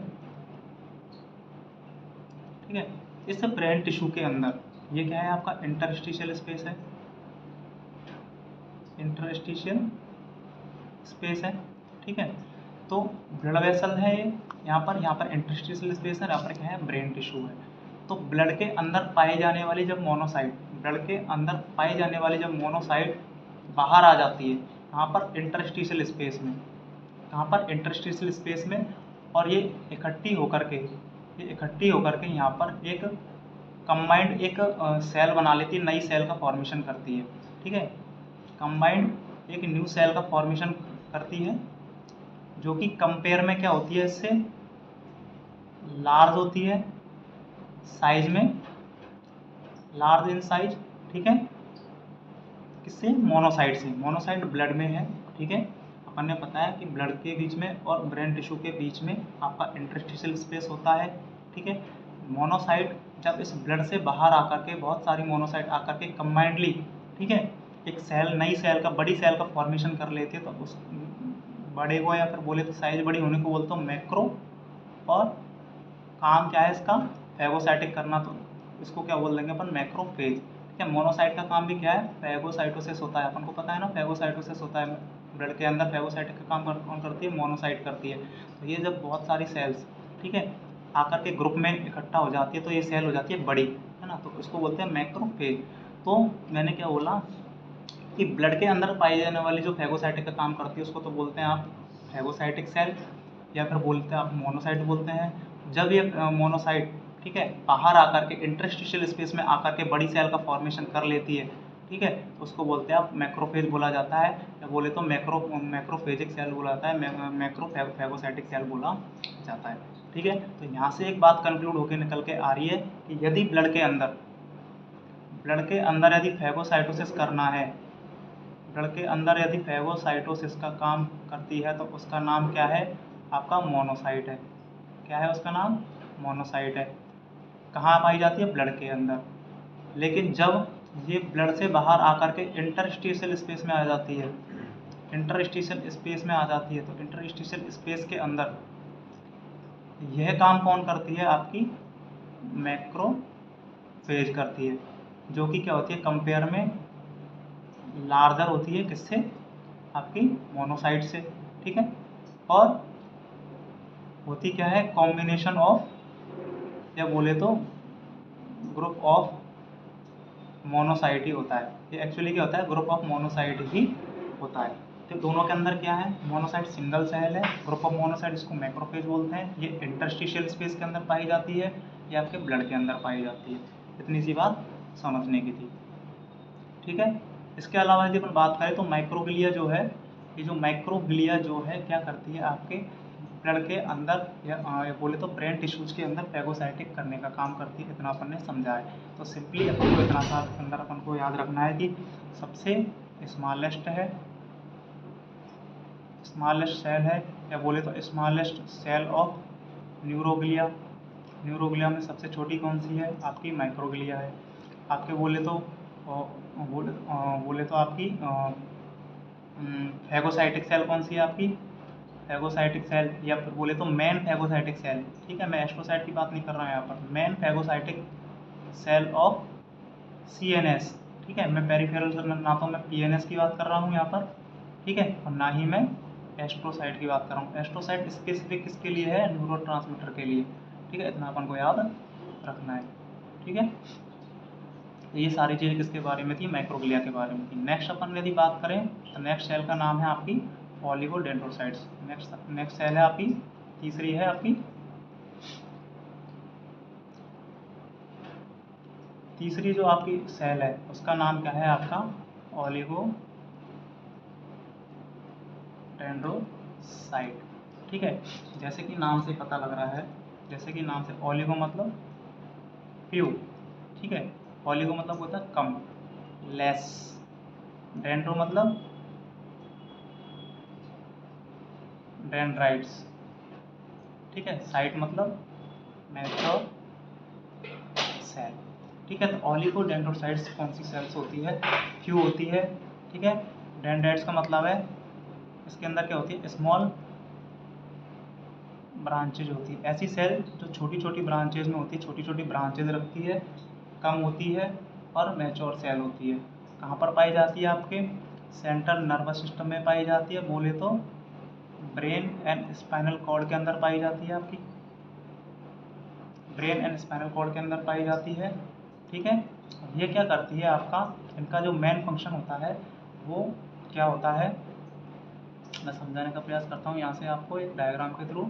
ठीक है, इस ब्रेन टिश्यू के अंदर ये क्या है, आपका इंटरस्टिशियल स्पेस है, इंटरस्टिशियल स्पेस है। ठीक है, तो ब्लड वेसल है ये, यहाँ पर इंटरस्टिशियल स्पेस है, यहाँ पर क्या है, ब्रेन टिश्यू है। तो ब्लड के अंदर पाई जाने वाली जब मोनोसाइट, ब्लड के अंदर पाई जाने वाली जब मोनोसाइट बाहर आ जाती है, यहाँ पर इंटरस्टिशियल स्पेस में, यहाँ पर इंटरस्टिशियल स्पेस में, और ये इकट्ठी होकर के, ये इकट्ठी होकर के यहाँ पर एक कंबाइंड एक सेल बना लेती है, नई सेल का फॉर्मेशन करती है। ठीक है, कंबाइंड एक न्यू सेल का फॉर्मेशन करती है, जो कि कंपेयर में क्या होती है, इससे लार्ज होती है साइज में, लार्ज इन साइज। ठीक है, किससे, मोनोसाइट से, मोनोसाइट ब्लड में है। ठीक है, अपन ने बताया कि ब्लड के बीच में और ब्रेन टिश्यू के बीच में आपका इंटरस्टिशियल स्पेस होता है। ठीक है, मोनोसाइट जब इस ब्लड से बाहर आकर के, बहुत सारी मोनोसाइट आकर के कंबाइंडली, ठीक है, एक सेल, नई सेल का, बड़ी सेल का फॉर्मेशन कर लेती है, तो उस बड़े को, या फिर बोले तो साइज बड़ी होने को बोलते हो मैक्रो, और काम क्या है इसका, फैगोसाइटिक करना, तो इसको क्या बोल देंगे अपन, मैक्रोफेज। ठीक है, मोनोसाइट का काम भी क्या है, फैगोसाइटोसिस होता है, अपन को पता है ना, फैगोसाइटोसिस होता है ब्लड के अंदर, फैगोसाइटिक का काम कौन करती है, मोनोसाइट करती है। तो ये जब बहुत सारी सेल्स, ठीक है, आकर के ग्रुप में इकट्ठा हो जाती है, तो ये सेल हो जाती है बड़ी, है ना, तो इसको बोलते हैं मैक्रोफेज। तो मैंने क्या बोला कि ब्लड के अंदर पाई जाने वाली जो फैगोसाइटिक का काम करती है, उसको तो बोलते हैं आप फैगोसाइटिक सेल, या फिर बोलते हैं आप मोनोसाइट बोलते हैं। जब ये मोनोसाइट, ठीक है, बाहर आकर के इंटरस्टिशियल स्पेस में आकर के बड़ी सेल का फॉर्मेशन कर लेती है, ठीक है, तो उसको बोलते हैं आप मैक्रोफेज बोला जाता है, या बोले तो मैक्रोफेजिक सेल बोला जाता है, मैक्रोफैगोसाइटिक सेल बोला जाता है। ठीक है, तो यहाँ से एक बात कंक्लूड होकर निकल के आ रही है कि यदि ब्लड के अंदर यदि फैगोसाइटोसिस करना है, ब्लड के अंदर यदि फैगोसाइटोसिस का काम करती है, तो उसका नाम क्या है, आपका मोनोसाइट है। क्या है उसका नाम, मोनोसाइट है। कहाँ पाई जाती है, ब्लड के अंदर। लेकिन जब ये ब्लड से बाहर आकर के इंटरस्टिशियल स्पेस में आ जाती है, इंटरस्टिशियल स्पेस में आ जाती है, तो इंटरस्टिशियल स्पेस के अंदर यह काम कौन करती है, आपकी मैक्रोफेज करती है, जो कि क्या होती है, कंपेयर में लार्जर होती है, किससे, आपकी मोनोसाइट से। ठीक है, और होती क्या है, कॉम्बिनेशन ऑफ, या बोले तो ग्रुप ऑफ मोनोसाइट ही होता है। ये एक्चुअली क्या होता है, ग्रुप ऑफ मोनोसाइट ही होता है। तो दोनों के अंदर क्या है, मोनोसाइट सिंगल सेल है, ग्रुप ऑफ मोनोसाइट इसको मैक्रोफेज बोलते हैं। ये इंटरस्टिशियल स्पेस के अंदर पाई जाती है, या आपके ब्लड के अंदर पाई जाती है। इतनी सी बात समझने की थी। ठीक है, इसके अलावा यदि अपन बात करें तो माइक्रोग्लिया जो है, ये जो माइक्रोग्लिया जो है क्या करती है, आपके ब्लड के अंदर, या बोले तो ब्रेन टिश्यूज के अंदर फैगोसाइटिक करने का काम करती है। इतना अपन ने समझा है। तो सिंपली अपन को इतना सा अंदर अपन को याद रखना है कि सबसे स्मॉलेस्ट है, स्मॉलेस्ट सेल है, या बोले तो smallest cell of neuroglia. Neuroglia में सबसे छोटी कौन सी है, आपकी माइक्रोग्लिया है। आपके बोले तो बोले तो आपकी फैगोसाइटिक सेल कौन सी है आपकी, फैगोसाइटिक सेल, या फिर बोले तो मेन फैगोसाइटिक सेल। ठीक है, मैं एस्ट्रोसाइट की बात नहीं कर रहा हूँ यहाँ पर, main phagocytic cell of CNS। ठीक है, मैं पेरिफेरल से ना तो मैं PNS की बात कर रहा हूँ यहाँ पर, ठीक है, और ना ही मैं एस्ट्रोसाइट की बात कर रहा हूँ। एस्ट्रोसाइट स्पेसिफिक किसके लिए है, न्यूरोट्रांसमीटर के लिए। ठीक है, इतना अपन को याद रखना है। ठीक है, तो ये सारी चीज़ें किसके बारे में थी, माइक्रोग्लिया के बारे में थी। नेक्स्ट अपन यदि बात करें तो नेक्स्ट सेल का नाम है आपकी ओलिगोडेंड्रोसाइट्स। नेक्स्ट सेल है आपकी, तीसरी है आपकी, तीसरी जो आपकी सेल है उसका नाम क्या है आपका, ओलिगोडेंड्रोसाइट। ठीक है, जैसे कि नाम से पता लग रहा है, जैसे कि नाम से, ओलिगो मतलब फ्यू, ठीक है, ओलिगो मतलब होता है कम, लेस, डेंड्रो मतलब डेंड्राइट्स, ठीक है, साइट मतलब मैच्योर सेल। ठीक है, तो ओलिगोडेंड्रोसाइट्स कौन सी सेल्स होती है, फ्यू होती है। ठीक है, डेंड्राइट्स का मतलब है इसके अंदर क्या होती है, स्मॉल ब्रांचेज होती है, ऐसी सेल जो छोटी छोटी ब्रांचेज में होती है, छोटी छोटी ब्रांचेज रखती है, कम होती है और मैच्योर सेल होती है। कहाँ पर पाई जाती है, आपके सेंट्रल नर्वस सिस्टम में पाई जाती है, बोले तो ब्रेन एंड स्पाइनल कॉर्ड के अंदर पाई जाती है आपकी, ब्रेन एंड स्पाइनल कॉर्ड के अंदर पाई जाती है। ठीक है, ये क्या करती है आपका, इनका जो मेन फंक्शन होता है वो क्या होता है, मैं समझाने का प्रयास करता हूँ यहाँ से आपको एक डायग्राम के थ्रू।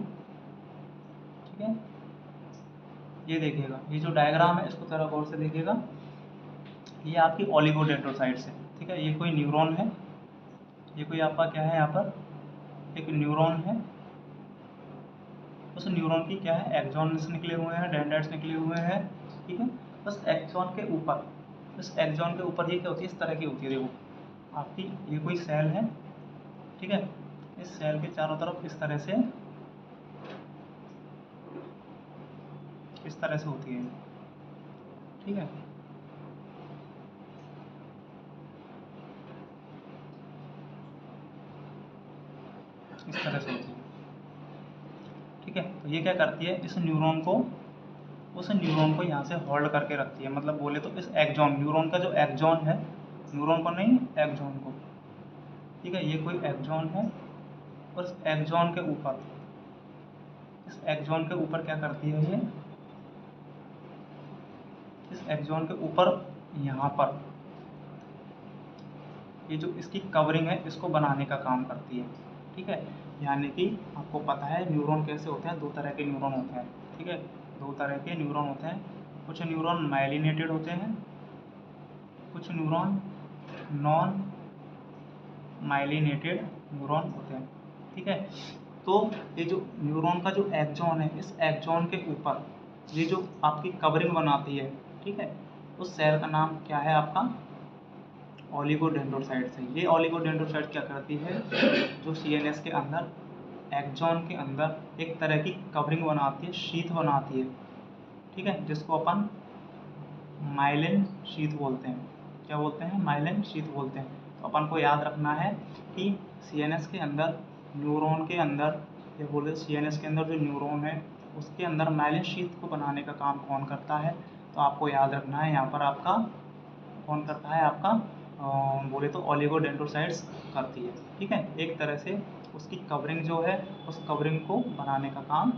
ठीक है, ये देखिएगा, ये जो डायग्राम है इसको जरा गौर से देखिएगा, ये आपकी ओलिगोडेंड्रोसाइट्स है। ठीक है, ये कोई न्यूरॉन है, ये कोई आपका क्या है, यहाँ पर एक न्यूरॉन है, उस न्यूरॉन की क्या है, एक्सॉन्स निकले हुए हैं, डेंड्राइट्स निकले हुए हैं। ठीक है, बस एक्सॉन के ऊपर, इस एक्सॉन के ऊपर ये क्या होती है, इस तरह की होती है, देखो आपकी ये कोई सेल है। ठीक है, इस सेल के चारों तरफ इस तरह से, इस तरह से होती है। ठीक है, इस तरह से होती है। ठीक है, तो ये क्या करती है, इस न्यूरॉन को, उस न्यूरॉन को यहाँ से होल्ड करके रखती है, मतलब बोले तो इस एक्सॉन, न्यूरॉन का जो एक्सॉन है, न्यूरॉन को नहीं, एक्सॉन को। ठीक है, ये कोई एक्सॉन है, और इस एक्सॉन के ऊपर, इस एक्सॉन के ऊपर क्या करती है ये, इस एक्सॉन के ऊपर यहाँ पर ये जो इसकी कवरिंग है इसको बनाने का काम करती है। ठीक है, यानी कि आपको पता है न्यूरॉन कैसे होते हैं, दो तरह के न्यूरॉन होते हैं। ठीक है, दो तरह के न्यूरॉन होते हैं, कुछ न्यूरॉन माइलिनेटेड होते हैं, कुछ न्यूरॉन नॉन माइलिनेटेड न्यूरॉन होते हैं। ठीक है, तो ये जो न्यूरॉन का जो एक्सॉन है, इस एक्सॉन के ऊपर ये जो आपकी कवरिंग बनाती है, ठीक है, उस सेल का नाम क्या है आपका, ओलिगोडेंड्रोसाइट्स है। ये ओलिगोडेंड्रोसाइट क्या करती है, जो CNS के अंदर, एक्सॉन के अंदर एक तरह की कवरिंग बनाती है, शीथ बनाती है। ठीक है, जिसको अपन माइलिन शीथ बोलते हैं। क्या बोलते हैं, माइलिन शीथ बोलते हैं। तो अपन को याद रखना है कि CNS के अंदर, न्यूरॉन के अंदर, या बोले CNS के अंदर जो न्यूरॉन है उसके अंदर माइलिन शीथ को बनाने का काम कौन करता है, तो आपको याद रखना है यहाँ पर आपका कौन करता है, आपका बोले तो ओलिगोडेंड्रोसाइट्स करती है। ठीक है, एक तरह से उसकी कवरिंग जो है, उस कवरिंग को बनाने का काम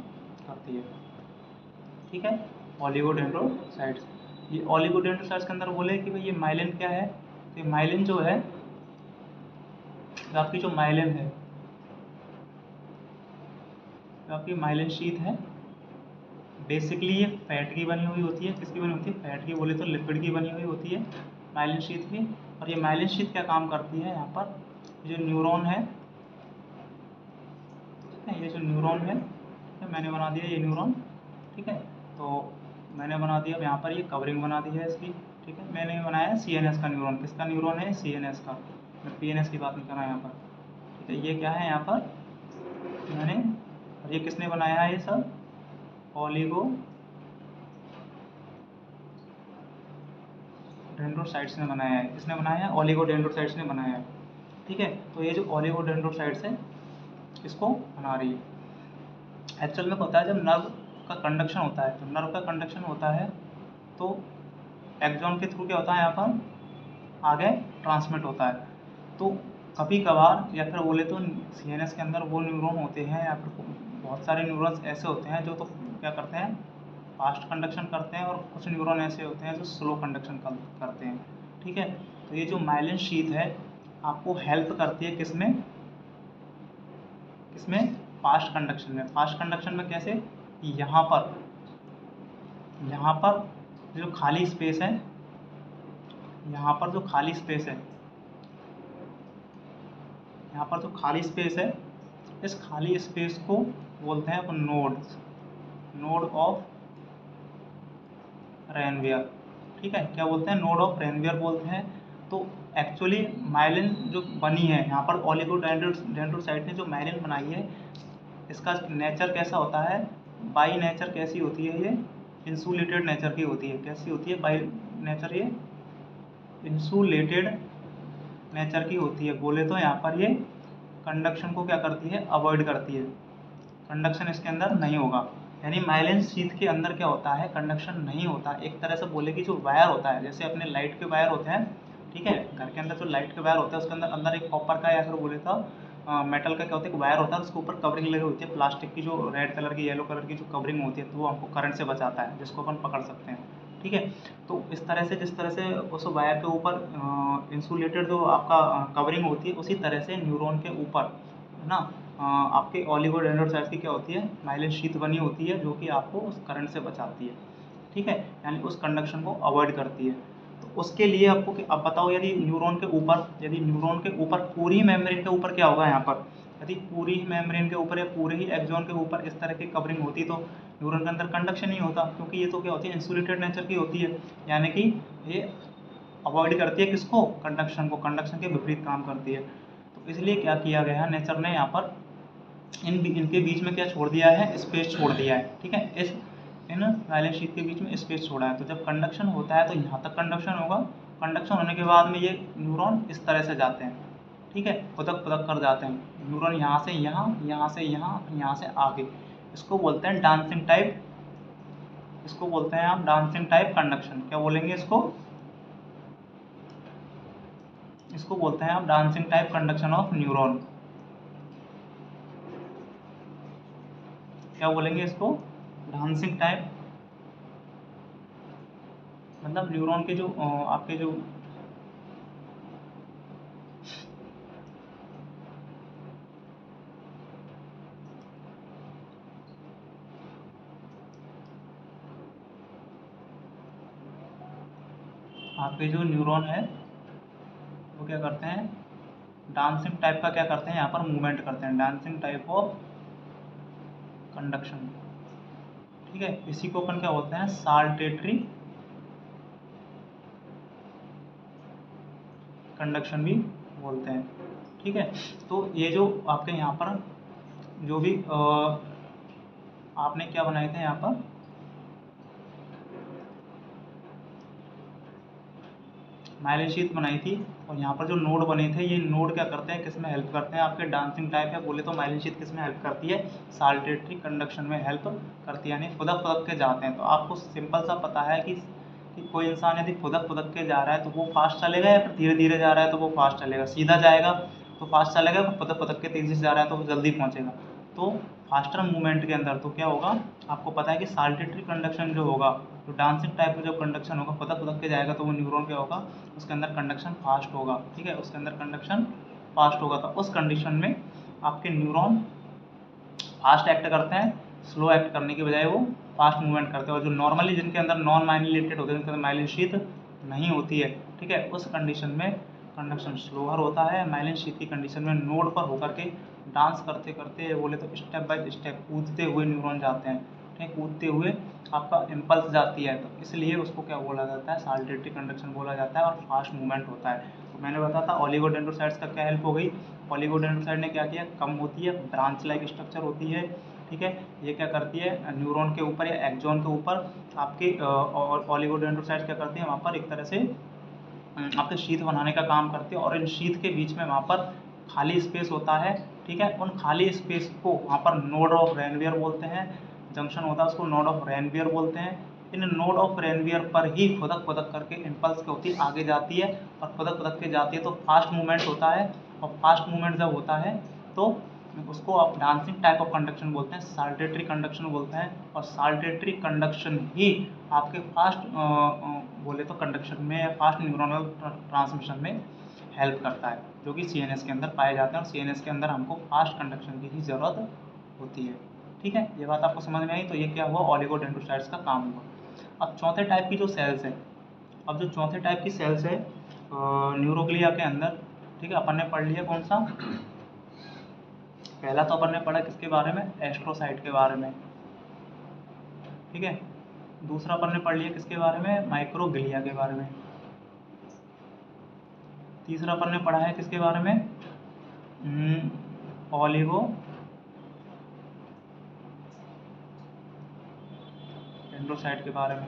करती है। ठीक है, ओलिगोडेंड्रोसाइट्स। ये ओलिगोडेंड्रोसाइट्स के अंदर बोले कि भाई ये माइलिन क्या है, तो ये माइलिन जो है, तो आपकी जो माइलिन है, तो आपकी माइलिन शीथ है, बेसिकली ये फैट की बनी हुई होती है। किसकी बनी होती है, फैट की, बोले तो लिपिड की बनी हुई होती है माइलिन शीथ की। और ये माइलिन शीथ क्या काम करती है, यहाँ पर जो न्यूरॉन है, ये जो न्यूरॉन है, ठीक है, मैंने बना दिया ये न्यूरॉन। ठीक है, तो मैंने बना दिया, अब यहाँ पर ये कवरिंग बना दी है इसकी। ठीक है, मैंने बनाया CNS का न्यूरॉन, किसका न्यूरॉन है, CNS का, मैं PNS की बात नहीं कर रहा यहाँ पर। ठीक है, ये क्या है यहाँ पर मैंने, और ये किसने बनाया है, ये सब ऑलिगोडेंड्रोसाइट्स ने बनाया है। किसने बनाया है? ऑलिगोडेंड्रोसाइट्स ने बनाया है। ठीक है, तो ये जो ऑलिगोडेंड्रोसाइट्स है इसको बना रही है। एक्चुअल में होता है जब नर्व का कंडक्शन होता है, तो नर्व का कंडक्शन होता है तो एक्सॉन के थ्रू क्या होता है, यहाँ पर आगे ट्रांसमिट होता है। तो कभी कभार या फिर बोले तो सीएनएस के अंदर वो न्यूरॉन होते हैं या फिर बहुत सारे न्यूरॉन्स ऐसे होते हैं जो तो क्या करते हैं, फास्ट कंडक्शन करते हैं, और कुछ न्यूरॉन ऐसे होते हैं जो स्लो कंडक्शन करते हैं। ठीक है, तो ये जो माइलिन शीथ है आपको हेल्प करती है किसमें, किसमें? फास्ट कंडक्शन में। फास्ट कंडक्शन में कैसे? यहाँ पर जो खाली स्पेस है, यहाँ पर जो खाली स्पेस है, यहाँ पर जो खाली स्पेस है, इस खाली स्पेस को बोलते हैं अपन नोड ऑफ रेनवियर। ठीक है, क्या बोलते हैं? नोड ऑफ रेनवियर बोलते हैं। तो एक्चुअली माइलिन जो बनी है यहाँ पर, ऑलिगोडेंड्रोसाइट ने जो माइलिन बनाई है, इसका नेचर कैसा होता है? बाई नेचर कैसी होती है? ये इंसुलेटेड नेचर की होती है। कैसी होती है बाई नेचर? ये इंसुलेटेड नेचर की होती है। बोले तो यहाँ पर ये कंडक्शन को क्या करती है? अवॉइड करती है। कंडक्शन इसके अंदर नहीं होगा, यानी माइलिन शीथ के अंदर क्या होता है? कंडक्शन नहीं होता। एक तरह से बोले कि जो वायर होता है, जैसे अपने लाइट के वायर होते हैं, ठीक है, घर के अंदर जो लाइट के वायर होते हैं उसके अंदर एक कॉपर का या फिर बोले तो मेटल का क्या होता है, एक वायर होता है, उसके ऊपर कवरिंग लगी होती है प्लास्टिक की, जो रेड कलर की येलो कलर की जो कवरिंग होती है, तो वो हमको करंट से बचाता है, जिसको अपन पकड़ सकते हैं। ठीक है, तो इस तरह से जिस तरह से उस वायर के ऊपर इंसुलेटेड जो आपका कवरिंग होती है, उसी तरह से न्यूरॉन के ऊपर है ना आपके ऑलिगोडेंड्रोसाइट्स की क्या होती है? माइलिन शीथ बनी होती है, जो कि आपको उस करंट से बचाती है। ठीक है, यानी उस कंडक्शन को अवॉइड करती है। तो उसके लिए आपको अब बताओ, यदि न्यूरॉन के ऊपर पूरी मेम्ब्रेन के ऊपर क्या होगा? यहाँ पर यदि पूरी ही मेम्ब्रेन के ऊपर या पूरे ही एक्सॉन के ऊपर इस तरह की कवरिंग होती तो न्यूरॉन के अंदर कंडक्शन नहीं होता, क्योंकि ये तो क्या होती है? इंसुलेटेड नेचर की होती है, यानी कि ये अवॉइड करती है किसको? कंडक्शन को, कंडक्शन के विपरीत काम करती है। तो इसलिए क्या किया गया है, नेचर ने यहाँ पर इनके बीच में क्या छोड़ दिया है? स्पेस छोड़ दिया है। ठीक है, इन माइलिन शीथ के बीच में स्पेस छोड़ा है। तो जब कंडक्शन होता है तो यहाँ तक कंडक्शन होगा, कंडक्शन होने के बाद में ये न्यूरॉन इस तरह से जाते हैं। ठीक है, फुदक फुदक कर जाते हैं न्यूरॉन, यहाँ से यहाँ, यहाँ से यहाँ, यहाँ से आगे। इसको बोलते हैं डांसिंग टाइप, इसको बोलते हैं आप डांसिंग टाइप कंडक्शन। क्या बोलेंगे इसको? इसको बोलते हैं आप dancing type conduction of neuron. क्या बोलेंगे इसको? डांसिंग टाइप, मतलब न्यूरॉन के जो आपके जो आपके जो न्यूरॉन है वो क्या करते हैं? डांसिंग टाइप का क्या करते हैं? यहाँ पर मूवमेंट करते हैं, डांसिंग टाइप ऑफ कंडक्शन। ठीक है, इसी को अपन क्या बोलते हैं? साल्टेटरी कंडक्शन भी बोलते हैं। ठीक है, तो ये जो आपके यहाँ पर जो भी आपने क्या बनाए थे यहाँ पर, माइलिन शीथ बनाई थी, और यहाँ पर जो नोड बने थे, ये नोड क्या करते हैं? किस में हेल्प करते हैं? आपके डांसिंग टाइप है बोले तो माइलिन शीथ किस में हेल्प करती है? साल्टेटरी कंडक्शन में हेल्प करती है, यानी फुदक फुदक के जाते हैं। तो आपको सिंपल सा पता है कि कोई इंसान यदि फुदक फुदक के जा रहा है तो वो फास्ट चलेगा, या फिर धीरे धीरे जा रहा है तो वो फास्ट चलेगा, सीधा जाएगा तो फास्ट चलेगा, फुदक फुदक के तेज़ी से जा रहा है तो वो जल्दी पहुँचेगा। तो फास्टर मूवमेंट के अंदर तो क्या होगा? आपको पता है कि साल्टेटरी कंडक्शन जो होगा, तो डांसिंग टाइप में जो कंडक्शन होगा, फुदक फुदक के जाएगा, तो वो न्यूरॉन क्या होगा? उसके अंदर कंडक्शन फास्ट होगा। ठीक है, उसके अंदर कंडक्शन फास्ट होगा। तो उस कंडीशन में आपके न्यूरॉन फास्ट एक्ट करते हैं, स्लो एक्ट करने की बजाय वो फास्ट मूवमेंट करते हैं। और जो नॉर्मली जिनके अंदर नॉन माइलिनेटेड होते हैं, जिनके अंदर माइलिन शीथ नहीं होती है, ठीक है, उस कंडीशन में कंडक्शन स्लोअर होता है। माइलिन शीथ की कंडीशन में नोड पर होकर के डांस करते करते बोले तो स्टेप बाय स्टेप कूदते हुए न्यूरॉन जाते हैं। ठीक है, कूदते हुए आपका इम्पल्स जाती है, तो इसलिए उसको क्या बोला जाता है? साल्टेटरी कंडक्शन बोला जाता है, और फास्ट मूवमेंट होता है। तो मैंने बताया था ऑलिगोडेंड्रोसाइट्स का क्या हेल्प हो गई? ऑलिगोडेंड्रोसाइट ने क्या किया? कम होती है, ब्रांच लाइक स्ट्रक्चर होती है। ठीक है, ये क्या करती है? न्यूरॉन के ऊपर या एक्सॉन के ऊपर आपके और ऑलिगोडेंड्रोसाइट्स क्या करती हैं? वहाँ पर एक तरह से आपके शीथ बनाने का काम करती है, और इन शीथ के बीच में वहाँ पर खाली स्पेस होता है, ठीक है। उन खाली स्पेस को वहाँ पर नोड ऑफ रेनवियर बोलते हैं, जंक्शन होता है उसको नोड ऑफ रेनवियर बोलते हैं। इन नोड ऑफ रेनवियर पर ही खुदक खुदक करके इम्पल्स क्या होती है, आगे जाती है, और खुदक खुदक के जाती है तो फास्ट मूवमेंट होता है, और फास्ट मूवमेंट जब होता है तो उसको आप डांसिंग टाइप ऑफ कंडक्शन बोलते हैं, साल्टेटरी कंडक्शन बोलते हैं। और साल्टेटरी कंडक्शन ही आपके फास्ट बोले तो कंडक्शन में या फास्ट न्यूरोनल ट्रांसमिशन में हेल्प करता है, जो कि CNS के अंदर पाए जाते हैं, और CNS के अंदर हमको फास्ट कंडक्शन की ही ज़रूरत होती है, ठीक है। ये बात आपको समझ में आई। तो ये क्या हुआ, ओलिगोडेंड्रोसाइट्स का काम हुआ। अब चौथे टाइप की जो सेल्स है, अब जो चौथे टाइप की सेल्स है न्यूरोग्लिया के अंदर, ठीक है, अपन ने पढ़ लिया कौन सा, पहला तो अपन ने पढ़ा किसके बारे में, एस्ट्रोसाइट के बारे में, ठीक है। दूसरा अपन ने पढ़ लिया किसके बारे में, माइक्रोग्लिया के बारे में। तीसरा अपन ने पढ़ा है किसके बारे में, ओलिगो डेंड्रोसाइट के बारे में।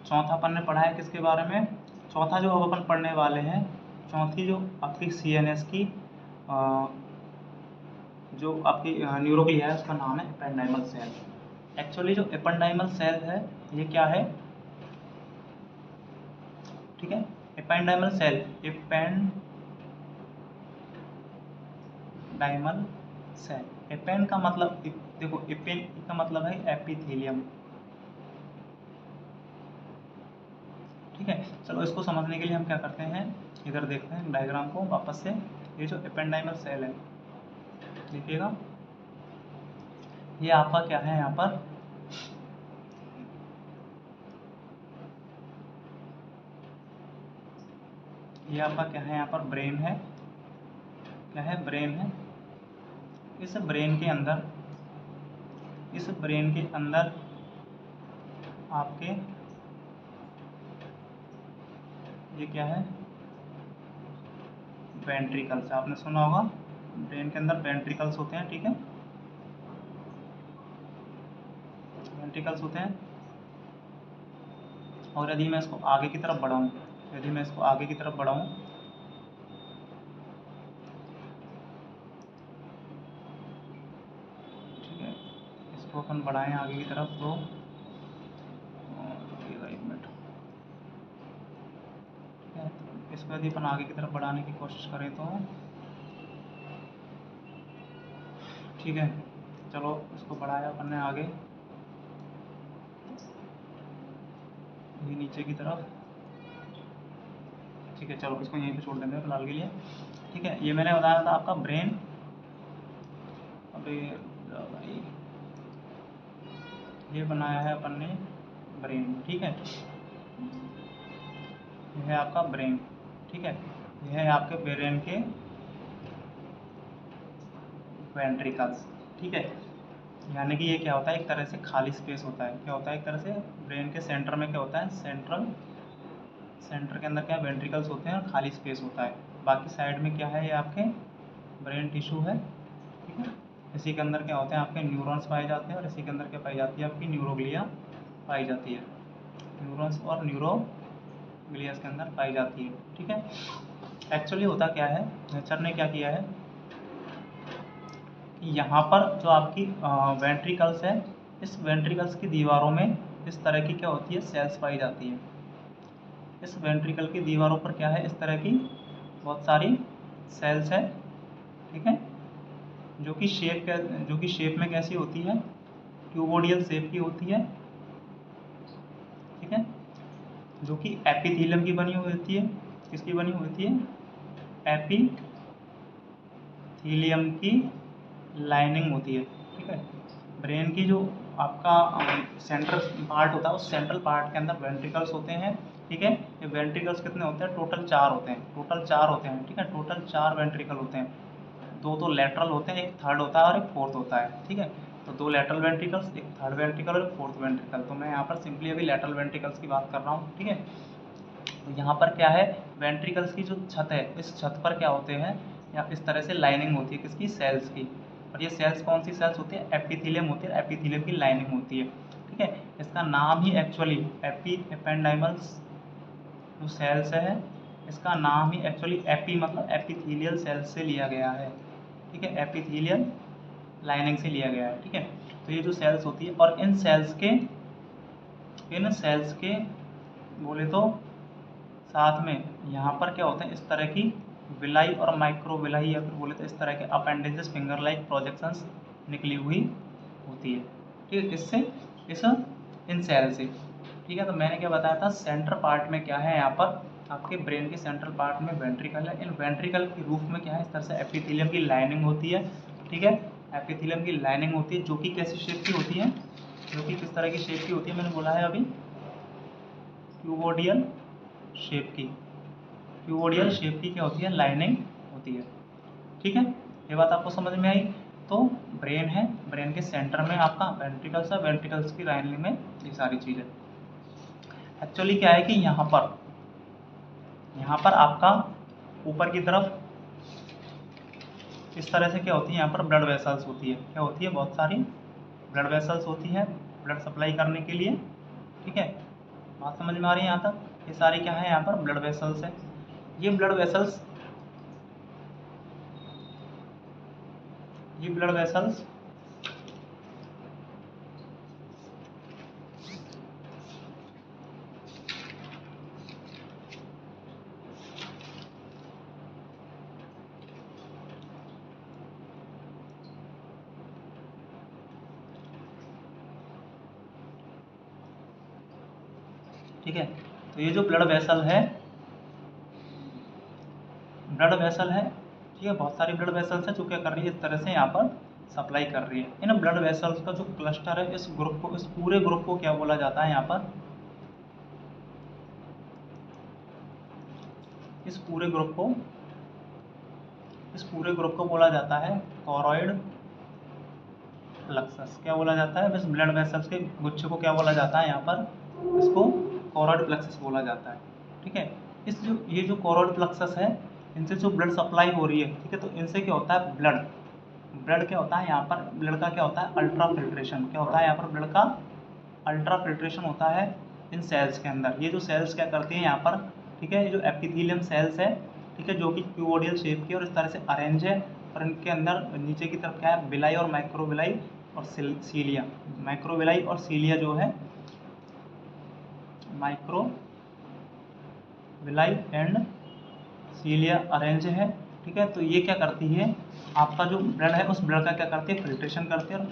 चौथा अपन ने पढ़ा है किसके बारे में, चौथा जो अब अपन पढ़ने वाले हैं, चौथी जो आपकी CNS की जो आपकी न्यूरोग्लिया है उसका नाम है एपेंडाइमल सेल। एक्चुअली जो एपेंडाइमल सेल है ये क्या है, ठीक है, एपेंडाइमल सेल, एपेंडाइमल सेल, एपेन का मतलब देखो, एपेन का मतलब है एपिथेलियम, ठीक है। चलो इसको समझने के लिए हम क्या करते हैं, इधर देखते हैं डायग्राम को वापस से। ये जो एपेंडाइमल सेल है, देखिएगा ये आपका क्या है, यहाँ पर ये आपका क्या है, यहाँ पर ब्रेन है, क्या है, ब्रेन है। इस ब्रेन के अंदर, इस ब्रेन के अंदर आपके ये क्या है, वेंट्रिकल्स, आपने सुना होगा ब्रेन के अंदर वेंट्रिकल्स होते हैं, ठीक है, वेंट्रिकल्स होते हैं। और यदि मैं इसको आगे की तरफ बढ़ाऊँ, यदि मैं इसको आगे की तरफ बढ़ाऊँ, ठीक है, इसको अपन बढ़ाएं आगे की तरफ तो एक मिनट, ठीक है, तो इसको यदि अपन आगे की तरफ बढ़ाने की कोशिश करें तो ठीक है, चलो इसको बढ़ाया अपन ने आगे, ये नीचे की तरफ, ठीक है। चलो इसको यहीं पे छोड़ देंगे फिलहाल के लिए, ठीक है। ये मैंने बताया था आपका ब्रेन, अभी भाई ये बनाया है अपन ने ब्रेन, ठीक है, यह है आपका ब्रेन, ठीक है। यह है आपके ब्रेन के वेंट्रिकल्स, ठीक है। यानी कि ये क्या होता है, एक तरह से खाली स्पेस होता है, क्या होता है, एक तरह से ब्रेन के सेंटर में क्या होता है, सेंटर के अंदर क्या वेंट्रिकल्स होते हैं और खाली स्पेस होता है। बाकी साइड में क्या है, ये आपके ब्रेन टिश्यू है, ठीक है। इसी के अंदर क्या होते हैं, आपके न्यूरॉन्स पाए जाते हैं, और इसी के अंदर क्या पाई जाती है, आपकी न्यूरोग्लिया पाई जाती है, न्यूरॉन्स और न्यूरोग्लिया के अंदर पाई जाती है, ठीक है। एक्चुअली होता क्या है, नेचर ने क्या किया है, यहाँ पर जो आपकी वेंट्रिकल्स है, इस वेंट्रिकल्स की दीवारों में इस तरह की क्या होती है, सेल्स पाई जाती है। इस वेंट्रिकल की दीवारों पर क्या है, इस तरह की बहुत सारी सेल्स है, ठीक है, जो कि शेप में कैसी होती है, क्यूबोडियल शेप की होती है, ठीक है, जो कि एपिथेलियम की बनी हुई होती है। किसकी बनी हुई होती है, एपिथेलियम की लाइनिंग होती है, ठीक है। ब्रेन की जो आपका सेंट्रल पार्ट होता है, उस सेंट्रल पार्ट के अंदर वेंट्रिकल्स होते हैं, ठीक है। ये वेंट्रिकल्स कितने होते हैं, टोटल 4 होते हैं, टोटल 4 होते हैं, ठीक है, टोटल 4 वेंट्रिकल होते हैं। दो तो लेटरल होते हैं, एक थर्ड होता है और एक फोर्थ होता है, ठीक है। तो 2 लेटरल वेंट्रिकल्स, एक थर्ड वेंट्रिकल और एक फोर्थ वेंट्रिकल। तो मैं यहाँ पर सिंपली अभी लेटरल वेंट्रिकल्स की बात कर रहा हूँ, ठीक है। तो यहाँ पर क्या है, वेंट्रिकल्स की जो छत है, इस छत पर क्या होते हैं, या इस तरह से लाइनिंग होती है किसकी, सेल्स की। और ये सेल्स कौन सी सेल्स होती है, एपिथेलियम होती है, एपिथेलियम की लाइनिंग होती है, ठीक है। इसका नाम ही एक्चुअली एपेंडाइमल्स जो सेल्स है, इसका नाम ही एक्चुअली एपी मतलब एपिथेलियल सेल्स से लिया गया है, ठीक है, एपिथेलियल लाइनिंग से लिया गया है, ठीक है। तो ये जो सेल्स होती है, और इन सेल्स के बोले तो साथ में यहाँ पर क्या होते हैं, इस तरह की विलाई और माइक्रोविलाई, या फिर बोले तो इस तरह के अपेंडेजेस फिंगर लाइक प्रोजेक्शंस निकली हुई होती है, ठीक है, किससे, इस इन सेल से, ठीक है। तो मैंने क्या बताया था, सेंटर पार्ट में क्या है, यहाँ पर आपके ब्रेन के सेंट्रल पार्ट में वेंट्रिकल है, इन वेंट्रिकल के रूफ में क्या है, इस तरह से एपिथेलियम की लाइनिंग होती है, ठीक है, एपिथेलियम की लाइनिंग होती है, जो कि कैसी शेप की होती है, जो कि किस तरह की शेप की होती है, मैंने बोला है अभी, क्यूबोडियल शेप की, क्यूबोडियल शेप की क्या होती है, लाइनिंग होती है, ठीक है। ये बात आपको समझ में आई। तो ब्रेन है, ब्रेन के सेंटर में आपका वेंट्रिकल्स है, वेंट्रिकल्स की लाइनिंग में ये सारी चीज़ें। एक्चुअली क्या है कि यहाँ पर आपका ऊपर की तरफ इस तरह से क्या होती है, यहाँ पर ब्लड वेसल्स होती है, क्या होती है, बहुत सारी ब्लड वेसल्स होती है ब्लड सप्लाई करने के लिए, ठीक है। बात समझ में आ रही है यहाँ तक, ये सारी क्या है, यहाँ पर ब्लड वेसल्स है। ये ब्लड वेसल्स ठीक है। तो ये जो ब्लड वेसल है, ठीक है, बहुत सारी ब्लड वेसल्स है जो क्या कर रही है, इस तरह से यहाँ पर सप्लाई कर रही है। इन ब्लड वेसल्स का जो क्लस्टर है, इस पूरे ग्रुप को क्या बोला जाता है, यहाँ पर इस पूरे ग्रुप को बोला जाता है कॉरॉइड प्लेक्सस। क्या बोला जाता है, इस ब्लड वेसल्स के गुच्छे को क्या बोला जाता है, यहाँ पर इसको कॉरॉइड प्लेक्सस बोला जाता है, ठीक है। ये जो कॉरॉइड प्लेक्सस है, इनसे जो ब्लड सप्लाई हो रही है, ठीक है, तो इनसे क्या होता है, ब्लड क्या होता है, यहाँ पर ब्लड का क्या होता है, अल्ट्रा फिल्ट्रेशन, क्या होता है, यहाँ पर ब्लड का अल्ट्रा फिल्ट्रेशन होता है इन सेल्स के अंदर। ये जो सेल्स क्या करती हैं यहाँ पर, ठीक है, ये जो एपिथेलियम सेल्स है, ठीक है, जो कि क्यूबोडियल शेप की और इस तरह से अरेंज है, और इनके अंदर नीचे की तरफ क्या है, विलाई और माइक्रोविलाई और सीलिया, माइक्रोविलाई और सीलिया जो है, माइक्रोविलाई एंड सीलिया अरेंज है, ठीक है। तो ये क्या करती है, आपका जो ब्लड है उस ब्लड का क्या करती है, फिल्ट्रेशन करती है, और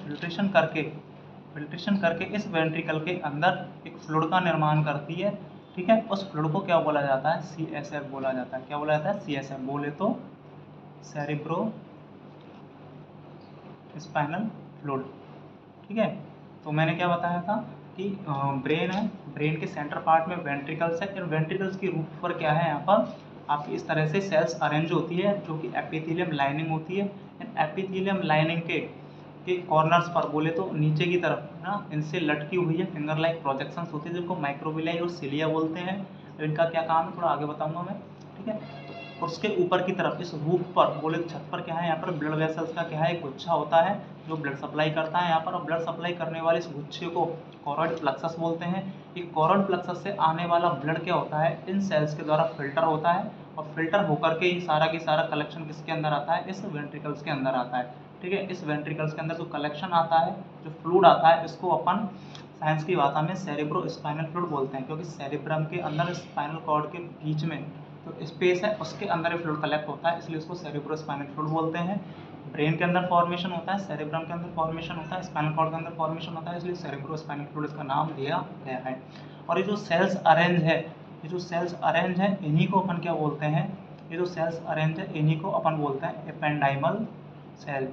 फिल्ट्रेशन करके इस वेंट्रिकल के अंदर एक फ्लूइड का निर्माण करती है, ठीक है। उस फ्लूइड को क्या बोला जाता है, CSF बोला जाता है। क्या बोला जाता है, CSF, बोले तो सेरिब्रो स्पाइनल फ्लूइड, ठीक है। तो मैंने क्या बताया था कि ब्रेन है, ब्रेन के सेंटर पार्ट में वेंट्रिकल्स है, इन वेंट्रिकल्स की रूफ पर क्या है, यहाँ पर आपकी इस तरह से सेल्स अरेंज होती है, जो कि एपिथेलियम लाइनिंग होती है। इन एपिथेलियम लाइनिंग के कॉर्नर्स पर बोले तो नीचे की तरफ ना, इनसे लटकी हुई है फिंगर लाइक प्रोजेक्शंस होती है, जिनको माइक्रोविलाई और सिलिया बोलते हैं। इनका क्या काम है, थोड़ा आगे बताऊंगा मैं, ठीक है। तो उसके ऊपर की तरफ इस रूफ पर बोले छत पर क्या है, यहाँ पर ब्लड वेसल्स का क्या है, एक गुच्छा होता है जो ब्लड सप्लाई करता है यहाँ पर, और ब्लड सप्लाई करने वाले इस गुच्छे को कॉरॉइड प्लेक्सस बोलते हैं। ये कॉरॉइड प्लेक्सस से आने वाला ब्लड क्या होता है, इन सेल्स के द्वारा फिल्टर होता है, और फिल्टर होकर के ये सारा की सारा कलेक्शन किसके अंदर आता है, इस वेंट्रिकल्स के अंदर आता है, ठीक है। इस वेंट्रिकल्स के अंदर जो कलेक्शन आता है, जो फ्लूइड आता है, इसको अपन साइंस की भाषा में सेरिब्रो स्पाइनल फ्लूइड बोलते हैं, क्योंकि सेरिब्रम के अंदर स्पाइनल कॉर्ड के बीच में जो स्पेस है उसके अंदर फ्लूइड कलेक्ट होता है, इसलिए उसको सेरिब्रो स्पाइनल फ्लूइड बोलते हैं। ब्रेन के अंदर फॉर्मेशन होता है, सेरिब्रम के अंदर फॉर्मेशन होता है, स्पाइनल कॉर्ड के अंदर फॉर्मेशन होता है, इसलिए सेरिब्रो स्पाइनल फ्लूइड इसका नाम दिया गया है। और ये जो सेल्स अरेंज है, इन्हीं को अपन क्या बोलते हैं, ये जो सेल्स अरेंज है इन्हीं को अपन बोलते हैं एपेंडाइमल सेल।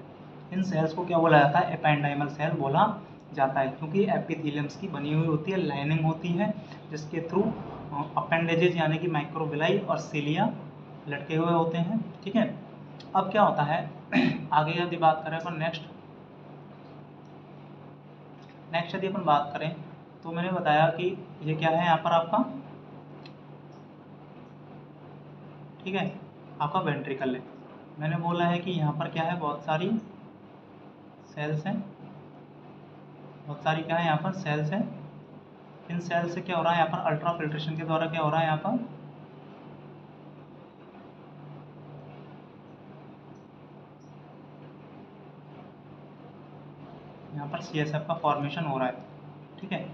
इन सेल्स को क्या बोला जाता है, एपेंडाइमल सेल बोला जाता है, क्योंकि एपिथेलियम्स की बनी हुई होती है, लाइनिंग होती है, जिसके थ्रू अपेंडेजेस यानी कि माइक्रोविलाई और सिलिया लटके हुए होते हैं, ठीक है। अब क्या होता है आगे यदि बात करें अपन नेक्स्ट यदि अपन बात करें, तो मैंने बताया कि ये क्या है यहाँ पर आपका, ठीक है, आपका वेंट्रिकल है। मैंने बोला है कि यहाँ पर क्या है, बहुत सारी सेल्स हैं, बहुत सारी क्या है यहाँ पर सेल्स हैं। इन सेल्स से क्या हो रहा है, यहाँ पर अल्ट्रा फिल्ट्रेशन के द्वारा क्या हो रहा है, यहाँ पर यहाँ पर CSF का फॉर्मेशन हो रहा है, ठीक है।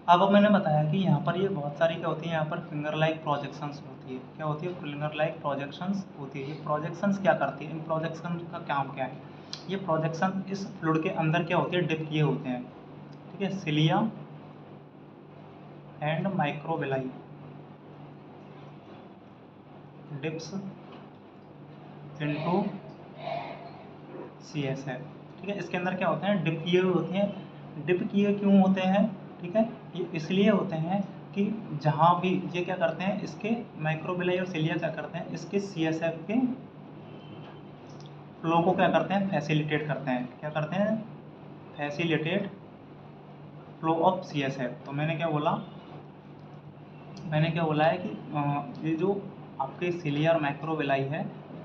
अब मैंने बताया कि यहाँ पर ये बहुत सारी क्या होती है, यहाँ पर फिंगर लाइक प्रोजेक्शंस होती है। क्या होती है? फिंगर लाइक प्रोजेक्शंस होती है। ये प्रोजेक्शंस क्या करती है? इन प्रोजेक्शन का काम क्या है? ये प्रोजेक्शन इस फ्लूइड के अंदर क्या होती है, डिप किए होते हैं, ठीक है। Cilia and microvilli dips into CSF, ठीक है। इसके अंदर क्या होते हैं, डिप किए हुए होते हैं। डिप किए क्यों होते हैं, ठीक है? ये इसलिए होते हैं कि जहाँ भी ये क्या करते हैं, इसके माइक्रोविलाई और सिलिया क्या करते हैं, इसके CSF के फ्लो को क्या करते हैं, फैसिलिटेट करते हैं। क्या करते हैं? Facilitate flow of CSF। तो मैंने क्या बोला है कि ये जो आपके सिलिया और माइक्रोविलाई है,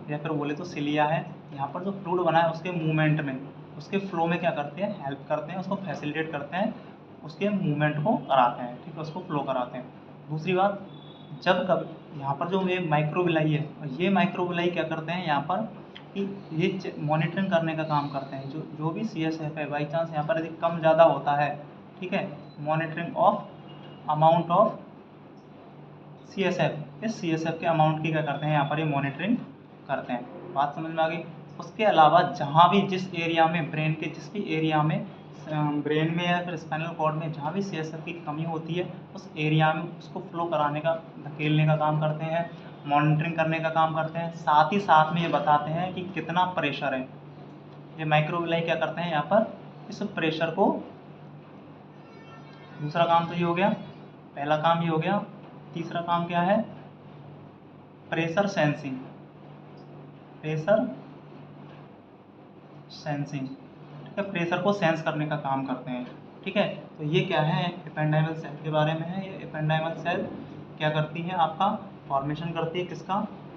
या फिर बोले तो सिलिया है, यहाँ पर जो फ्लूइड बना है उसके मूवमेंट में, उसके फ्लो में क्या करते हैं, हेल्प करते हैं, उसको फैसिलिटेट करते हैं, उसके मूवमेंट को कराते हैं, ठीक है, उसको फ्लो कराते हैं। दूसरी बात, जब कभी यहाँ पर जो ये माइक्रोविलाई है, ये माइक्रोविलाई क्या करते हैं यहाँ पर कि ये मॉनिटरिंग करने का काम करते हैं। जो भी CSF है, बाई चांस यहाँ पर यदि कम ज़्यादा होता है, ठीक है, monitoring of amount of CSF, इस CSF के अमाउंट की क्या करते हैं, यहाँ पर ये मॉनिटरिंग करते हैं। बात समझ में आ गई? उसके अलावा जहाँ भी जिस एरिया में ब्रेन के जिस भी एरिया में ब्रेन में या फिर स्पाइनल कॉर्ड में जहाँ भी CSF की कमी होती है, उस एरिया में उसको फ्लो कराने का, धकेलने का काम करते हैं, मॉनिटरिंग करने का काम करते हैं। साथ ही साथ में ये बताते हैं कि कितना प्रेशर है। ये माइक्रोविलाई क्या करते हैं यहाँ पर, इस प्रेशर को, दूसरा काम तो ये हो गया, पहला काम ये हो गया। तीसरा काम क्या है? प्रेशर सेंसिंग, प्रेशर सेंसिंग, ठीक है, प्रेशर को सेंस करने का काम करते हैं, ठीक है। तो ये क्या है, एपेंडाइमल सेल के बारे में है। ये एपेंडाइमल सेल क्या करती है, आपका फॉर्मेशन करती है किसका,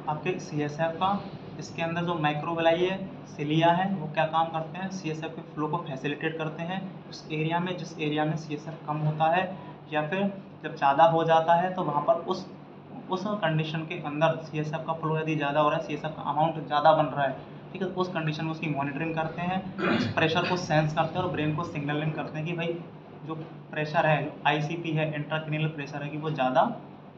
आपके CSF का। इसके अंदर जो माइक्रोविलाई है, सिलिया है, वो क्या काम करते हैं, CSF के फ्लो को फैसिलिटेट करते हैं। उस एरिया में, जिस एरिया में CSF कम होता है या फिर जब ज़्यादा हो जाता है, तो वहाँ पर उस कंडीशन के अंदर CSF का फ्लो यदि ज़्यादा हो रहा है, CSF का अमाउंट ज़्यादा बन रहा है, ठीक है, उस कंडीशन में उसकी मॉनिटरिंग करते हैं, उस प्रेशर को सेंस करते हैं और ब्रेन को सिग्नलिंग करते हैं कि भाई जो प्रेशर है, जो ICP है, इंट्राक्रेनियल प्रेशर है, कि वो ज़्यादा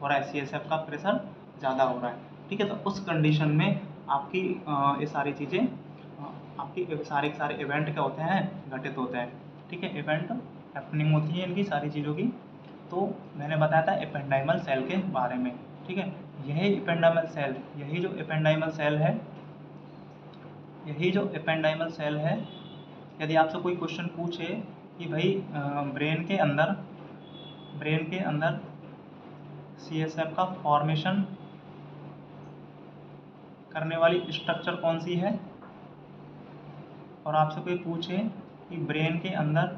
हो रहा है, CSF का प्रेशर ज़्यादा हो रहा है, ठीक है। तो उस कंडीशन में आपकी ये सारी चीज़ें, आपकी सारे के सारे इवेंट क्या होते हैं, घटित होते हैं, ठीक है, इवेंट हैपनिंग होती है इनकी सारी चीज़ों की। तो मैंने बताया था एपेंडाइमल सेल के बारे में, ठीक है। यही एपेंडाइमल सेल, यही जो एपेंडाइमल सेल है, यही जो एपेंडाइमल सेल है, यदि आपसे कोई क्वेश्चन पूछे कि भाई ब्रेन के अंदर CSF का फॉर्मेशन करने वाली स्ट्रक्चर कौन सी है, और आपसे कोई पूछे कि ब्रेन के अंदर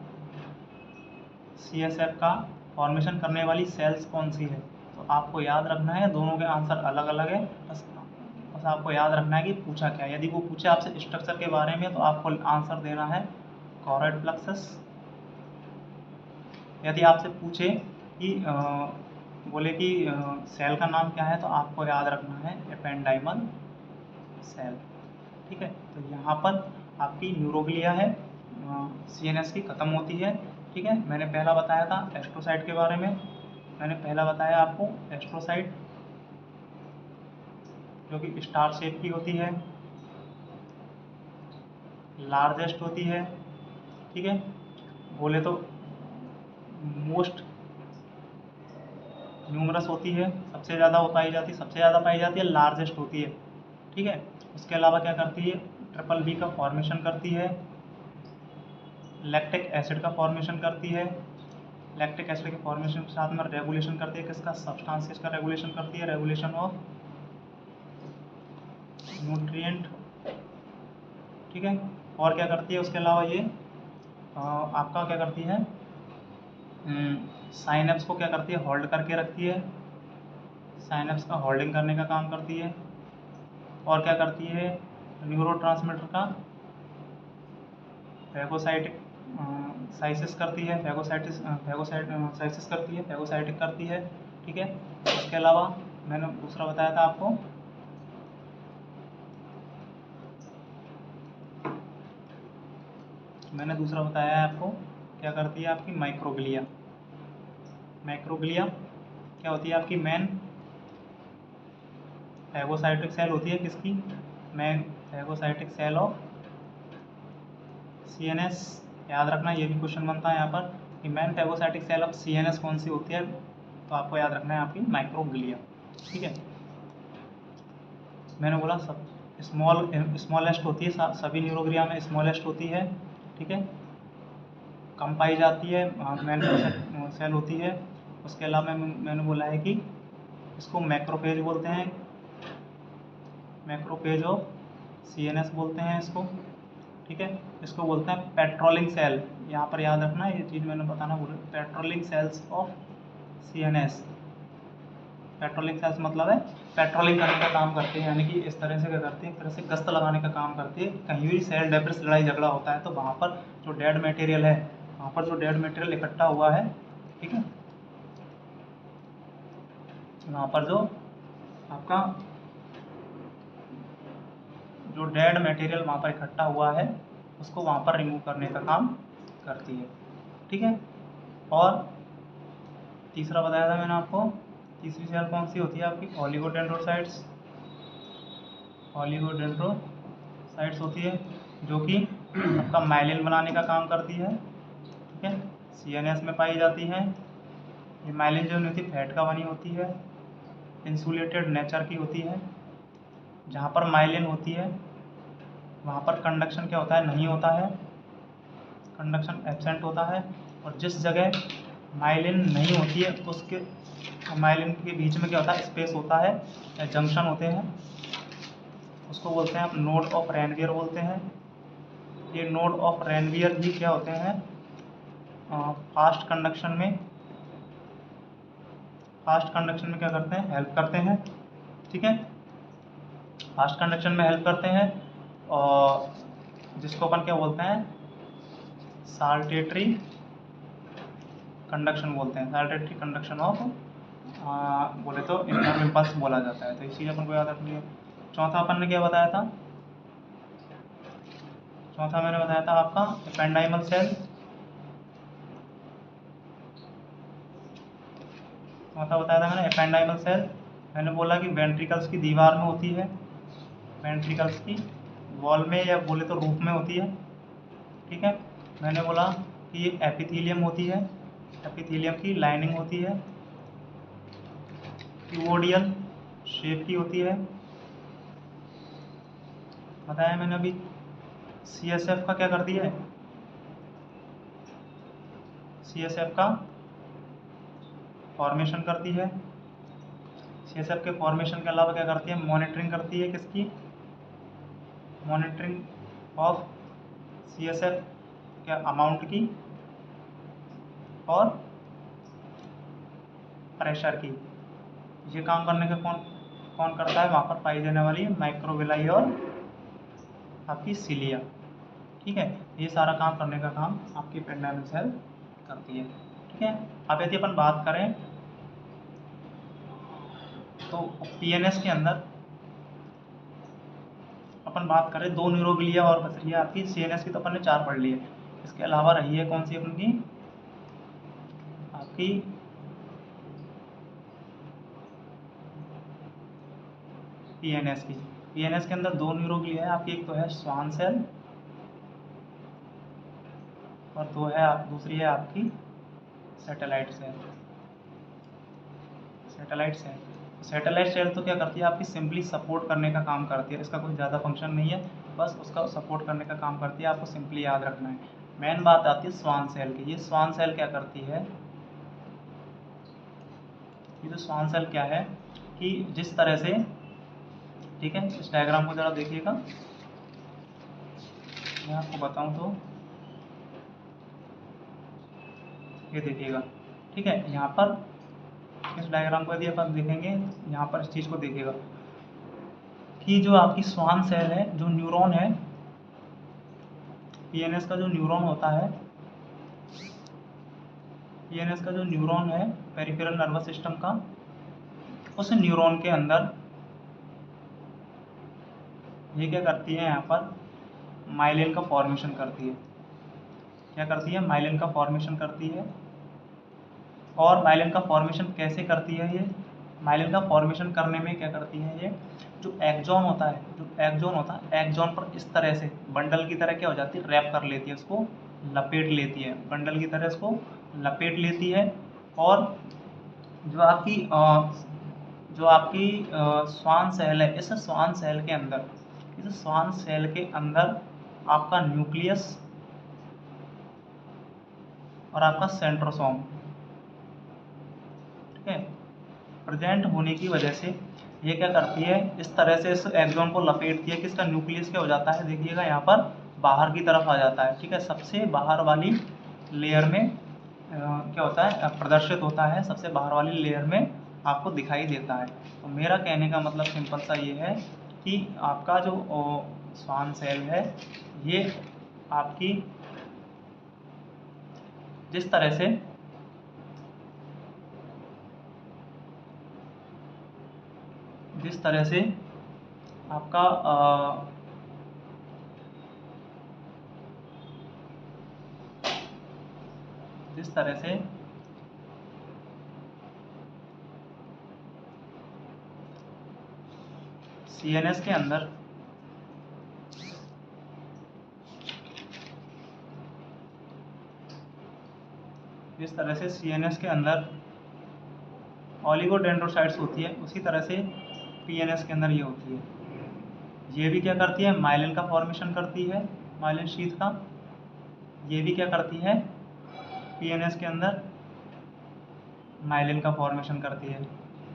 CSF का फॉर्मेशन करने वाली सेल्स कौन सी है, तो आपको याद रखना है दोनों के आंसर अलग अलग है। बस आपको याद रखना है कि पूछा क्या है। यदि वो पूछे आपसे स्ट्रक्चर के बारे में, तो आपको आंसर देना है कॉर्ड प्लेक्सस। यदि आपसे पूछे कि बोले कि सेल का नाम क्या है, तो आपको याद रखना है एपेंडाइमल सेल, ठीक है। तो यहाँ पर आपकी न्यूरोग्लिया है, CNS की ख़त्म होती है, ठीक है। मैंने पहला बताया था एस्ट्रोसाइट के बारे में, मैंने पहला बताया आपको एस्ट्रोसाइट, जो कि स्टार शेप की होती है, लार्जेस्ट होती है, ठीक है, बोले तो मोस्ट न्यूमरस होती है, सबसे ज़्यादा पाई जाती है, लार्जेस्ट होती है, ठीक है। उसके अलावा क्या करती है, BBB का फॉर्मेशन करती है, लैक्टिक एसिड का फॉर्मेशन करती है, लैक्टिक एसिड के फॉर्मेशन के साथ में रेगुलेशन करती है किसका, सब्सटेंसेस का रेगुलेशन करती है, रेगुलेशन ऑफ न्यूट्रिएंट, ठीक है। और क्या करती है उसके अलावा ये आपका क्या करती है, साइनेप्स को क्या करती है, होल्ड करके रखती है, साइनेप्स का होल्डिंग करने का काम करती है। और क्या करती है, न्यूरोट्रांसमीटर का फैगोसाइटिक साइसिस करती है, साइसिस करती है, फैगोसाइटिक करती है, ठीक है। उसके अलावा मैंने दूसरा बताया था आपको मैंने दूसरा बताया है आपको, क्या करती है आपकी माइक्रोग्लिया। माइक्रोग्लिया क्या होती है आपकी, मेन फैगोसाइटिक सेल होती है किसकी, main phagocytic cell of CNS। याद रखना, ये भी क्वेश्चन बनता है यहाँ पर कि main phagocytic cell of CNS कौन सी होती है, तो आपको याद रखना है आपकी माइक्रोग्लिया। ठीक है, मैंने बोला सब स्मॉलेस्ट होती है, सभी न्यूरोग्लिया में स्मॉलेस्ट होती है। ठीक है, कम पाई जाती है, मेन सेल होती है। उसके अलावा मैंने बोला है कि इसको मैक्रोफेज बोलते हैं, मैक्रोफेज ऑफ CNS बोलते हैं इसको। ठीक है, इसको बोलते हैं पेट्रोलिंग सेल। यहाँ पर याद रखना, ये चीज़ मैंने बताना भूल, patrolling cells of CNS। Patrolling cells मतलब है पेट्रोलिंग करने का काम करते हैं, यानी कि इस तरह से क्या करते हैं, एक तरह से गश्त लगाने का काम करती है। कहीं भी सेल डेब्रिस लड़ाई झगड़ा होता है तो वहाँ पर जो डेड मटेरियल है, वहाँ पर जो डेड मटेरियल इकट्ठा हुआ है, ठीक है, वहाँ पर जो आपका जो डेड मटेरियल वहाँ पर इकट्ठा हुआ है उसको वहाँ पर रिमूव करने का काम करती है। ठीक है, और तीसरा बताया था मैंने आपको, तीसरी सेल कौन सी होती है आपकी, ओलिगोडेंड्रोसाइट्स। ओलिगोडेंड्रोसाइट्स होती है जो कि आपका माइलिन बनाने का काम करती है। ठीक है, CNS में पाई जाती है। ये माइलिन जो होती है फैट का बनी होती है, इंसुलेटेड नेचर की होती है। जहाँ पर माइलिन होती है वहाँ पर कंडक्शन क्या होता है, नहीं होता है, कंडक्शन एब्सेंट होता है। और जिस जगह माइलिन नहीं होती है उसके माइलिन के बीच में क्या होता है, स्पेस होता है या जंक्शन होते हैं, उसको बोलते हैं आप नोड ऑफ रेनवियर बोलते हैं। ये नोड ऑफ रेनवियर ही क्या होते हैं, फास्ट कंडक्शन में क्या करते हैं, हेल्प करते हैं। ठीक है, फास्ट कंडक्शन में हेल्प करते हैं, और जिसको अपन क्या बोलते हैं, साल्टेटरी कंडक्शन बोलते हैं, साल्टेटरी कंडक्शन ऑफ बोले तो इंटरनल इम्पल्स बोला जाता है। तो इस चीज़ अपन को याद रखनी है। चौथा अपन ने क्या बताया था, चौथा मैंने बताया था आपका एपेंडाइमल सेल। चौथा बताया था मैंने एपेंडाइमल सेल। मैंने बोला कि वेंट्रिकल्स की दीवार में होती है, वेंट्रिकल्स की वॉल में या बोले तो रूफ में होती है। ठीक है, मैंने बोला कि ये एपिथीलियम होती है, एपिथीलियम की लाइनिंग होती है, क्यूबोडियल शेप की होती है। बताया मैंने अभी। CSF का क्या करती है, CSF का फॉर्मेशन करती है। CSF के फॉर्मेशन के अलावा क्या करती है, मॉनिटरिंग करती है किसकी, मॉनिटरिंग ऑफ CSF के अमाउंट की और प्रेशर की। ये काम करने का कौन कौन करता है, वहाँ पर पाई जाने वाली माइक्रोविलाई और आपकी सिलिया। ठीक है, ये सारा काम करने का काम आपकी एपेंडाइमल सेल करती है। ठीक है, अब यदि अपन बात करें तो PNS के अंदर अपन बात करें, दो न्यूरोग्लिया और बच रही है आपकी, CNS की तो अपन ने 4 पढ़ ली है। इसके अलावा रही है कौन सी अपन की, आपकी PNS की। PNS के अंदर दो न्यूरोग्लिया है आपकी, एक तो है स्वान सेल और दूसरी है आपकी सैटेलाइट सेल। सैटेलाइट सेल तो क्या करती है आपकी, सिंपली सपोर्ट करने का काम करती है, इसका कोई ज़्यादा फंक्शन नहीं है, बस उसका सपोर्ट करने का काम करती है, आपको सिंपली याद रखना है। मेन बात आती है स्वान सेल की। ये स्वान सेल क्या करती है, ये जो स्वान सेल क्या है कि जिस तरह से, ठीक है, इस डायग्राम को ज़रा देखिएगा, मैं आपको बताऊं तो ये देखिएगा। ठीक है, यहाँ पर इस डायग्राम को यदि अपन देखेंगे, यहाँ पर इस चीज़ को देखिएगा कि जो आपकी स्वान सेल है, जो न्यूरॉन है, PNS का जो न्यूरॉन होता है, PNS का जो न्यूरॉन है पेरिफेरल नर्वस सिस्टम का, उस न्यूरॉन के अंदर ये क्या करती है, यहाँ पर माइलिन का फॉर्मेशन करती है। क्या करती है, माइलिन का फॉर्मेशन करती है। और माइलिन का फॉर्मेशन कैसे करती है ये, माइलिन का फॉर्मेशन करने में क्या करती है ये, जो एक्सॉन होता है, एक्सॉन पर इस तरह से बंडल की तरह क्या हो जाती है, रैप कर लेती है, उसको लपेट लेती है, बंडल की तरह इसको लपेट लेती है। और जो आपकी स्वान सेल है, इस स्वान सेल के अंदर आपका न्यूक्लियस और आपका सेंट्रोसोम, ठीक है, प्रेजेंट होने की वजह से ये क्या करती है, इस तरह से इस एक्सॉन को लपेटती है कि इसका न्यूक्लियस क्या हो जाता है, देखिएगा यहाँ पर बाहर की तरफ आ जाता है, ठीक है, सबसे बाहर वाली लेयर में क्या होता है, प्रदर्शित होता है, सबसे बाहर वाली लेयर में आपको दिखाई देता है। तो मेरा कहने का मतलब सिंपल सा ये है कि आपका जो स्वान सेल है, ये आपकी जिस तरह से आपका जिस तरह से CNS के अंदर ऑलिगोडेंड्रोसाइट्स होती है, उसी तरह से PNS के अंदर ये होती है। ये भी क्या करती है, माइलिन का फॉर्मेशन करती है, माइलिन शीथ का। ये भी क्या करती है, PNS के अंदर माइलिन का फॉर्मेशन करती है।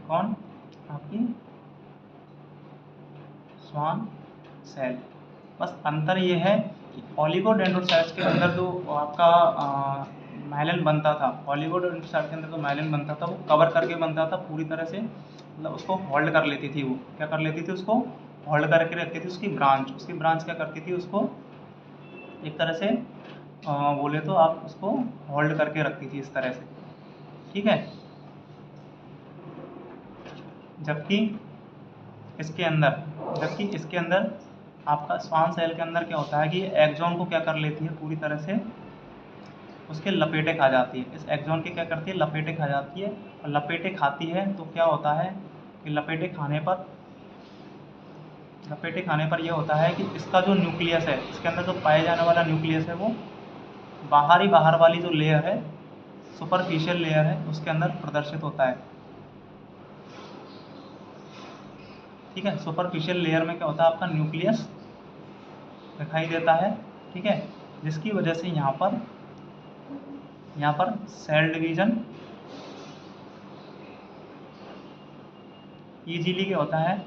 कौन, आपकी स्वान सेल। बस अंतर ये है कि ऑलिगोडेंड्रोसाइट्स के अंदर जो आपका माइलिन बनता था, ऑलिगोडेंड्रोसाइट के अंदर जो माइलिन बनता था वो कवर करके बनता था पूरी तरह से, मतलब उसको होल्ड कर लेती थी, वो क्या कर लेती थी, उसको होल्ड करके रखती थी। उसकी ब्रांच क्या करती थी, उसको एक तरह से बोले तो आप उसको होल्ड करके रखती थी इस तरह से, ठीक है। जबकि इसके अंदर आपका स्वान सेल के अंदर क्या होता है कि एक्सॉन को क्या कर लेती है, पूरी तरह से उसके लपेटे खा जाती है। इस एक्सॉन के क्या करती है, लपेटे खा जाती है। और लपेटे खाती है तो क्या होता है कि लपेटे खाने पर यह होता है कि इसका जो न्यूक्लियस है, इसके अंदर जो पाए जाने वाला न्यूक्लियस है, वो बाहर वाली जो लेयर है, सुपरफिशियल लेयर है, उसके अंदर प्रदर्शित होता है, ठीक है। सुपरफिशियल लेयर में क्या होता है, आपका न्यूक्लियस दिखाई देता है, ठीक है, जिसकी वजह से यहाँ पर सेल डिवीजन इजीली क्या होता है,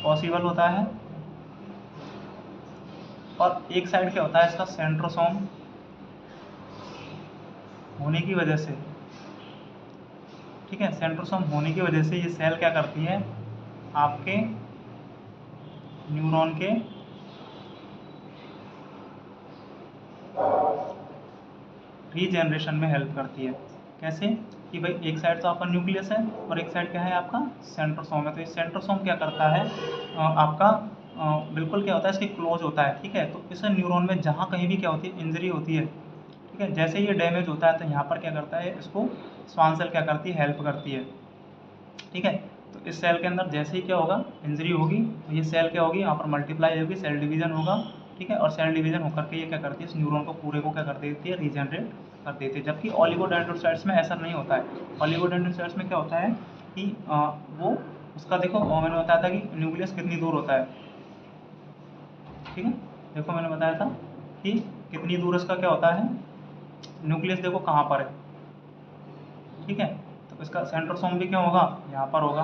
पॉसिबल होता है। और एक साइड क्या होता है, इसका सेंट्रोसोम होने की वजह से, ठीक है, सेंट्रोसोम होने की वजह से ये सेल क्या करती है, आपके न्यूरॉन के रीजनरेशन में हेल्प करती है। कैसे कि भाई एक साइड तो आपका न्यूक्लियस है और एक साइड क्या है, आपका सेंट्रोसोम है। तो इस सेंट्रोसोम क्या करता है, आपका बिल्कुल क्या होता है, इसके क्लोज होता है, ठीक है। तो इस न्यूरॉन में जहाँ कहीं भी क्या होती है, इंजरी होती है, ठीक है, जैसे ये डैमेज होता है तो यहाँ पर क्या करता है, इसको स्वान सेल क्या करती है, हेल्प करती है, ठीक है। तो इस सेल के अंदर जैसे ही क्या होगा, इंजरी होगी, तो ये सेल क्या होगी, यहाँ पर मल्टीप्लाई होगी, सेल डिवीजन होगा, ठीक है। और सेल डिवीजन होकर के ये क्या करती है, इस न्यूरॉन को पूरे को क्या कर देती है, रीजनरेट कर देती है। जबकि ऑलिगोडेंड्रोसाइट्स में ऐसा नहीं होता है। ऑलिगोडेंड्रोसाइट्स में क्या होता है कि वो उसका देखो, मैंने बताया था कि न्यूक्लियस कितनी दूर होता है, ठीक है। देखो मैंने बताया था कि कितनी दूर इसका क्या होता है, न्यूक्लियस देखो कहाँ पर है, ठीक है। तो इसका सेंट्रोसोम भी क्या होगा, यहाँ पर होगा,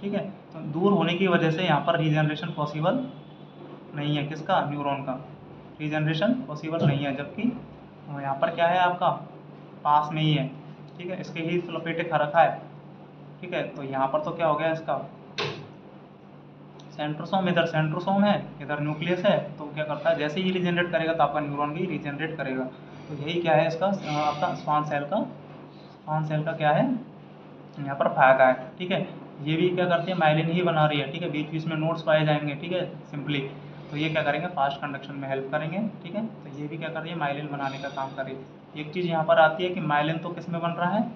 ठीक है। तो दूर होने की वजह से यहाँ पर रीजनरेशन पॉसिबल नहीं है, किसका, न्यूरॉन का रीजनरेशन पॉसिबल नहीं है। जबकि यहाँ पर क्या है, आपका पास में ही है, ठीक है, इसके ही लपेटे खा रखा है, ठीक है। तो यहाँ पर तो क्या हो गया, इसका सेंट्रोसोम, इधर सेंट्रोसोम है, इधर न्यूक्लियस है, तो क्या करता है, जैसे ही रीजनरेट करेगा तो आपका न्यूरॉन भी रीजनरेट करेगा। तो यही क्या है इसका, आपका स्वान सेल का क्या है, यहाँ पर फायदा है, ठीक है। ये भी क्या करती है, माइलिन ही बना रही है, ठीक है, बीच बीच में नोट्स पाए जाएंगे, ठीक है, सिंपली। तो ये क्या करेंगे, फास्ट कंडक्शन में हेल्प करेंगे। ठीक है, तो ये भी क्या कर रही है, माइलिन बनाने का काम कर रही है। एक चीज़ यहाँ पर आती है कि माइलिन तो किस में बन रहा है,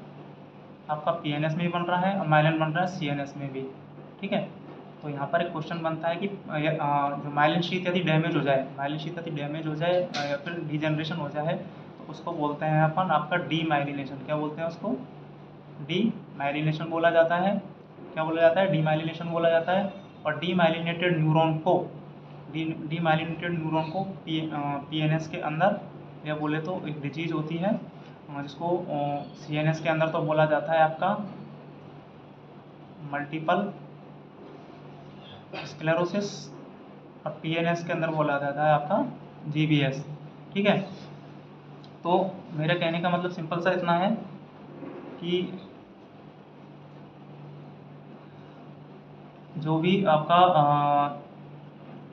आपका पीएनएस में भी बन रहा है और माइलिन बन रहा है सीएनएस में भी। ठीक है, तो यहाँ पर एक क्वेश्चन बनता है कि जो माइलिन शीथ यदि डैमेज हो जाए, माइलिन शीथ यदि डैमेज हो जाए या फिर डिजनरेशन हो जाए तो उसको बोलते हैं अपन आपका डी माइलिनेशन। क्या बोलते हैं उसको, डी माइलिनेशन बोला जाता है। क्या बोला जाता है, डी माइलिनेशन बोला जाता है। और डी माइलिनेटेड न्यूरॉन को पीएनएस के अंदर, या बोले तो एक डिजीज होती है जिसको सीएनएस के अंदर तो बोला जाता है आपका मल्टीपल स्क्लेरोसिस, और पीएनएस के अंदर बोला जाता है आपका जीबीएस। ठीक है, तो मेरे कहने का मतलब सिंपल सा इतना है कि जो भी आपका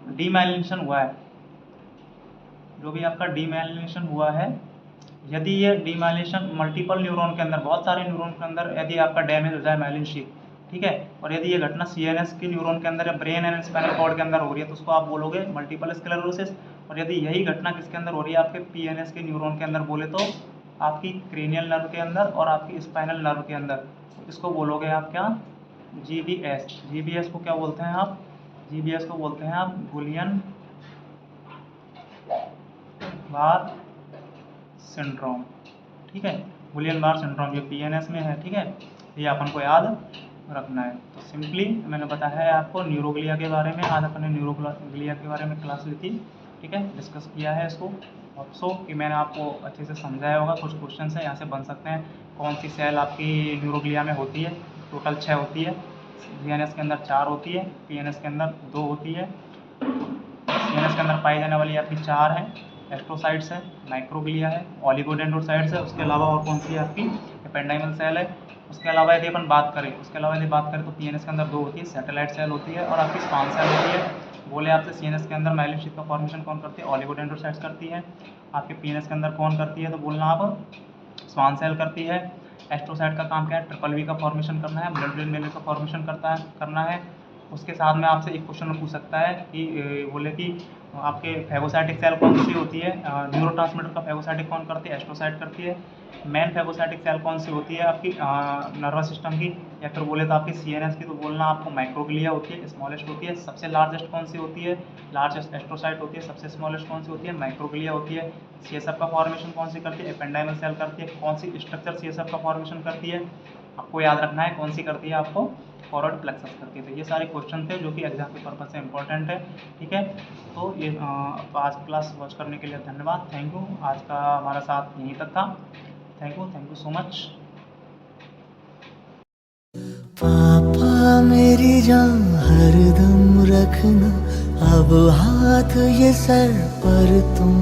डीमाइलिनेशन हुआ है, जो भी आपका डीमाइलिनेशन हुआ है, यदि ये डीमाइलिनेशन मल्टीपल न्यूरॉन के अंदर, बहुत सारे न्यूरॉन के अंदर यदि आपका डैमेज हो जाए माइलिन शीथ, ठीक है, और यदि ये घटना सीएनएस के न्यूरॉन के अंदर या ब्रेन एंड स्पाइनल कॉर्ड के अंदर हो रही है तो उसको आप बोलोगे मल्टीपल स्क्लेरोसिस। और यदि यही घटना किसके अंदर हो रही है, आपके पीएनएस के न्यूरॉन के अंदर, बोले तो आपकी क्रेनियल नर्व के अंदर और आपकी स्पाइनल नर्व के अंदर, इसको बोलोगे आप क्या, जीबीएस। जीबीएस को क्या बोलते हैं आप, जीबीएस को बोलते हैं आप गुलियन बार सिंड्रोम। ठीक है, गुलियन बार सिंड्रोम ये पीएनएस में है। ठीक है, ये अपन को याद रखना है। तो सिंपली मैंने बताया है आपको न्यूरोग्लिया के बारे में। आज अपन ने न्यूरोग्लिया के बारे में क्लास ली थी। ठीक है, डिस्कस किया है इसको। होप्सो कि मैंने आपको अच्छे से समझाया होगा। कुछ क्वेश्चन है यहाँ से बन सकते हैं। कौन सी सेल आपकी न्यूरोग्लिया में होती है, टोटल 6 होती है। सीएनएस के अंदर 4 होती है, पीएनएस के अंदर 2 होती है। सीएनएस के अंदर पाई जाने वाली आपकी 4 है, एस्ट्रोसाइट्स है, माइक्रोग्लिया है, ओलिगोडेंड्रोसाइट्स है। उसके अलावा और कौन सी है आपकी, एपेंडाइमल सेल है। उसके अलावा यदि अपन बात करें तो पीएनएस के अंदर 2 होती है, सैटेलाइट सेल होती है और आपकी स्पान सेल होती है। बोले आपसे सीएनएस के अंदर माइलिन शीथ का फॉर्मेशन कौन करती है, ओलिगोडेंड्रोसाइट्स करती है। आपके पीएनएस के अंदर कौन करती है, तो बोलना आप स्पान सेल करती है। एस्ट्रोसाइट का काम क्या है, ट्रिपल वी का फॉर्मेशन करना है, ब्लड ब्रेन बैरियर का फॉर्मेशन करना है। उसके साथ में आपसे एक क्वेश्चन पूछ सकता है कि बोले कि आपके फैगोसाइटिक सेल कौन सी होती है, न्यूरोट्रांसमीटर का फैगोसाइटिक कौन करती है, एस्ट्रोसाइट करती है। मेन फैगोसाइटिक सेल कौन सी होती है आपकी नर्वस सिस्टम की, या फिर बोले तो आपकी सीएनएस की, तो बोलना आपको माइक्रोग्लिया होती है, स्मॉलेस्ट होती है। सबसे लार्जेस्ट कौन सी होती है, लार्जेस्ट एस्ट्रोसाइट होती है। सबसे स्मॉलेस्ट कौन सी होती है, माइक्रोग्लिया होती है। सीएसएफ का फॉर्मेशन कौन सी करती है, एपेंडाइमल सेल करती है। कौन सी स्ट्रक्चर सीएसएफ का फॉर्मेशन करती है, आपको याद रखना है कौन सी करती है, आपको फॉरवर्ड प्लेक्सस करती है। तो ये सारे क्वेश्चन थे जो कि एग्जाम के पर्पज से इंपॉर्टेंट है। ठीक है, तो ये तो आज क्लास वॉच करने के लिए धन्यवाद, थैंक यू। आज का हमारा साथ यहीं तक था। Thank you so much. पापा मेरी जान हरदम रखना, अब हाथ ये सर पर तुम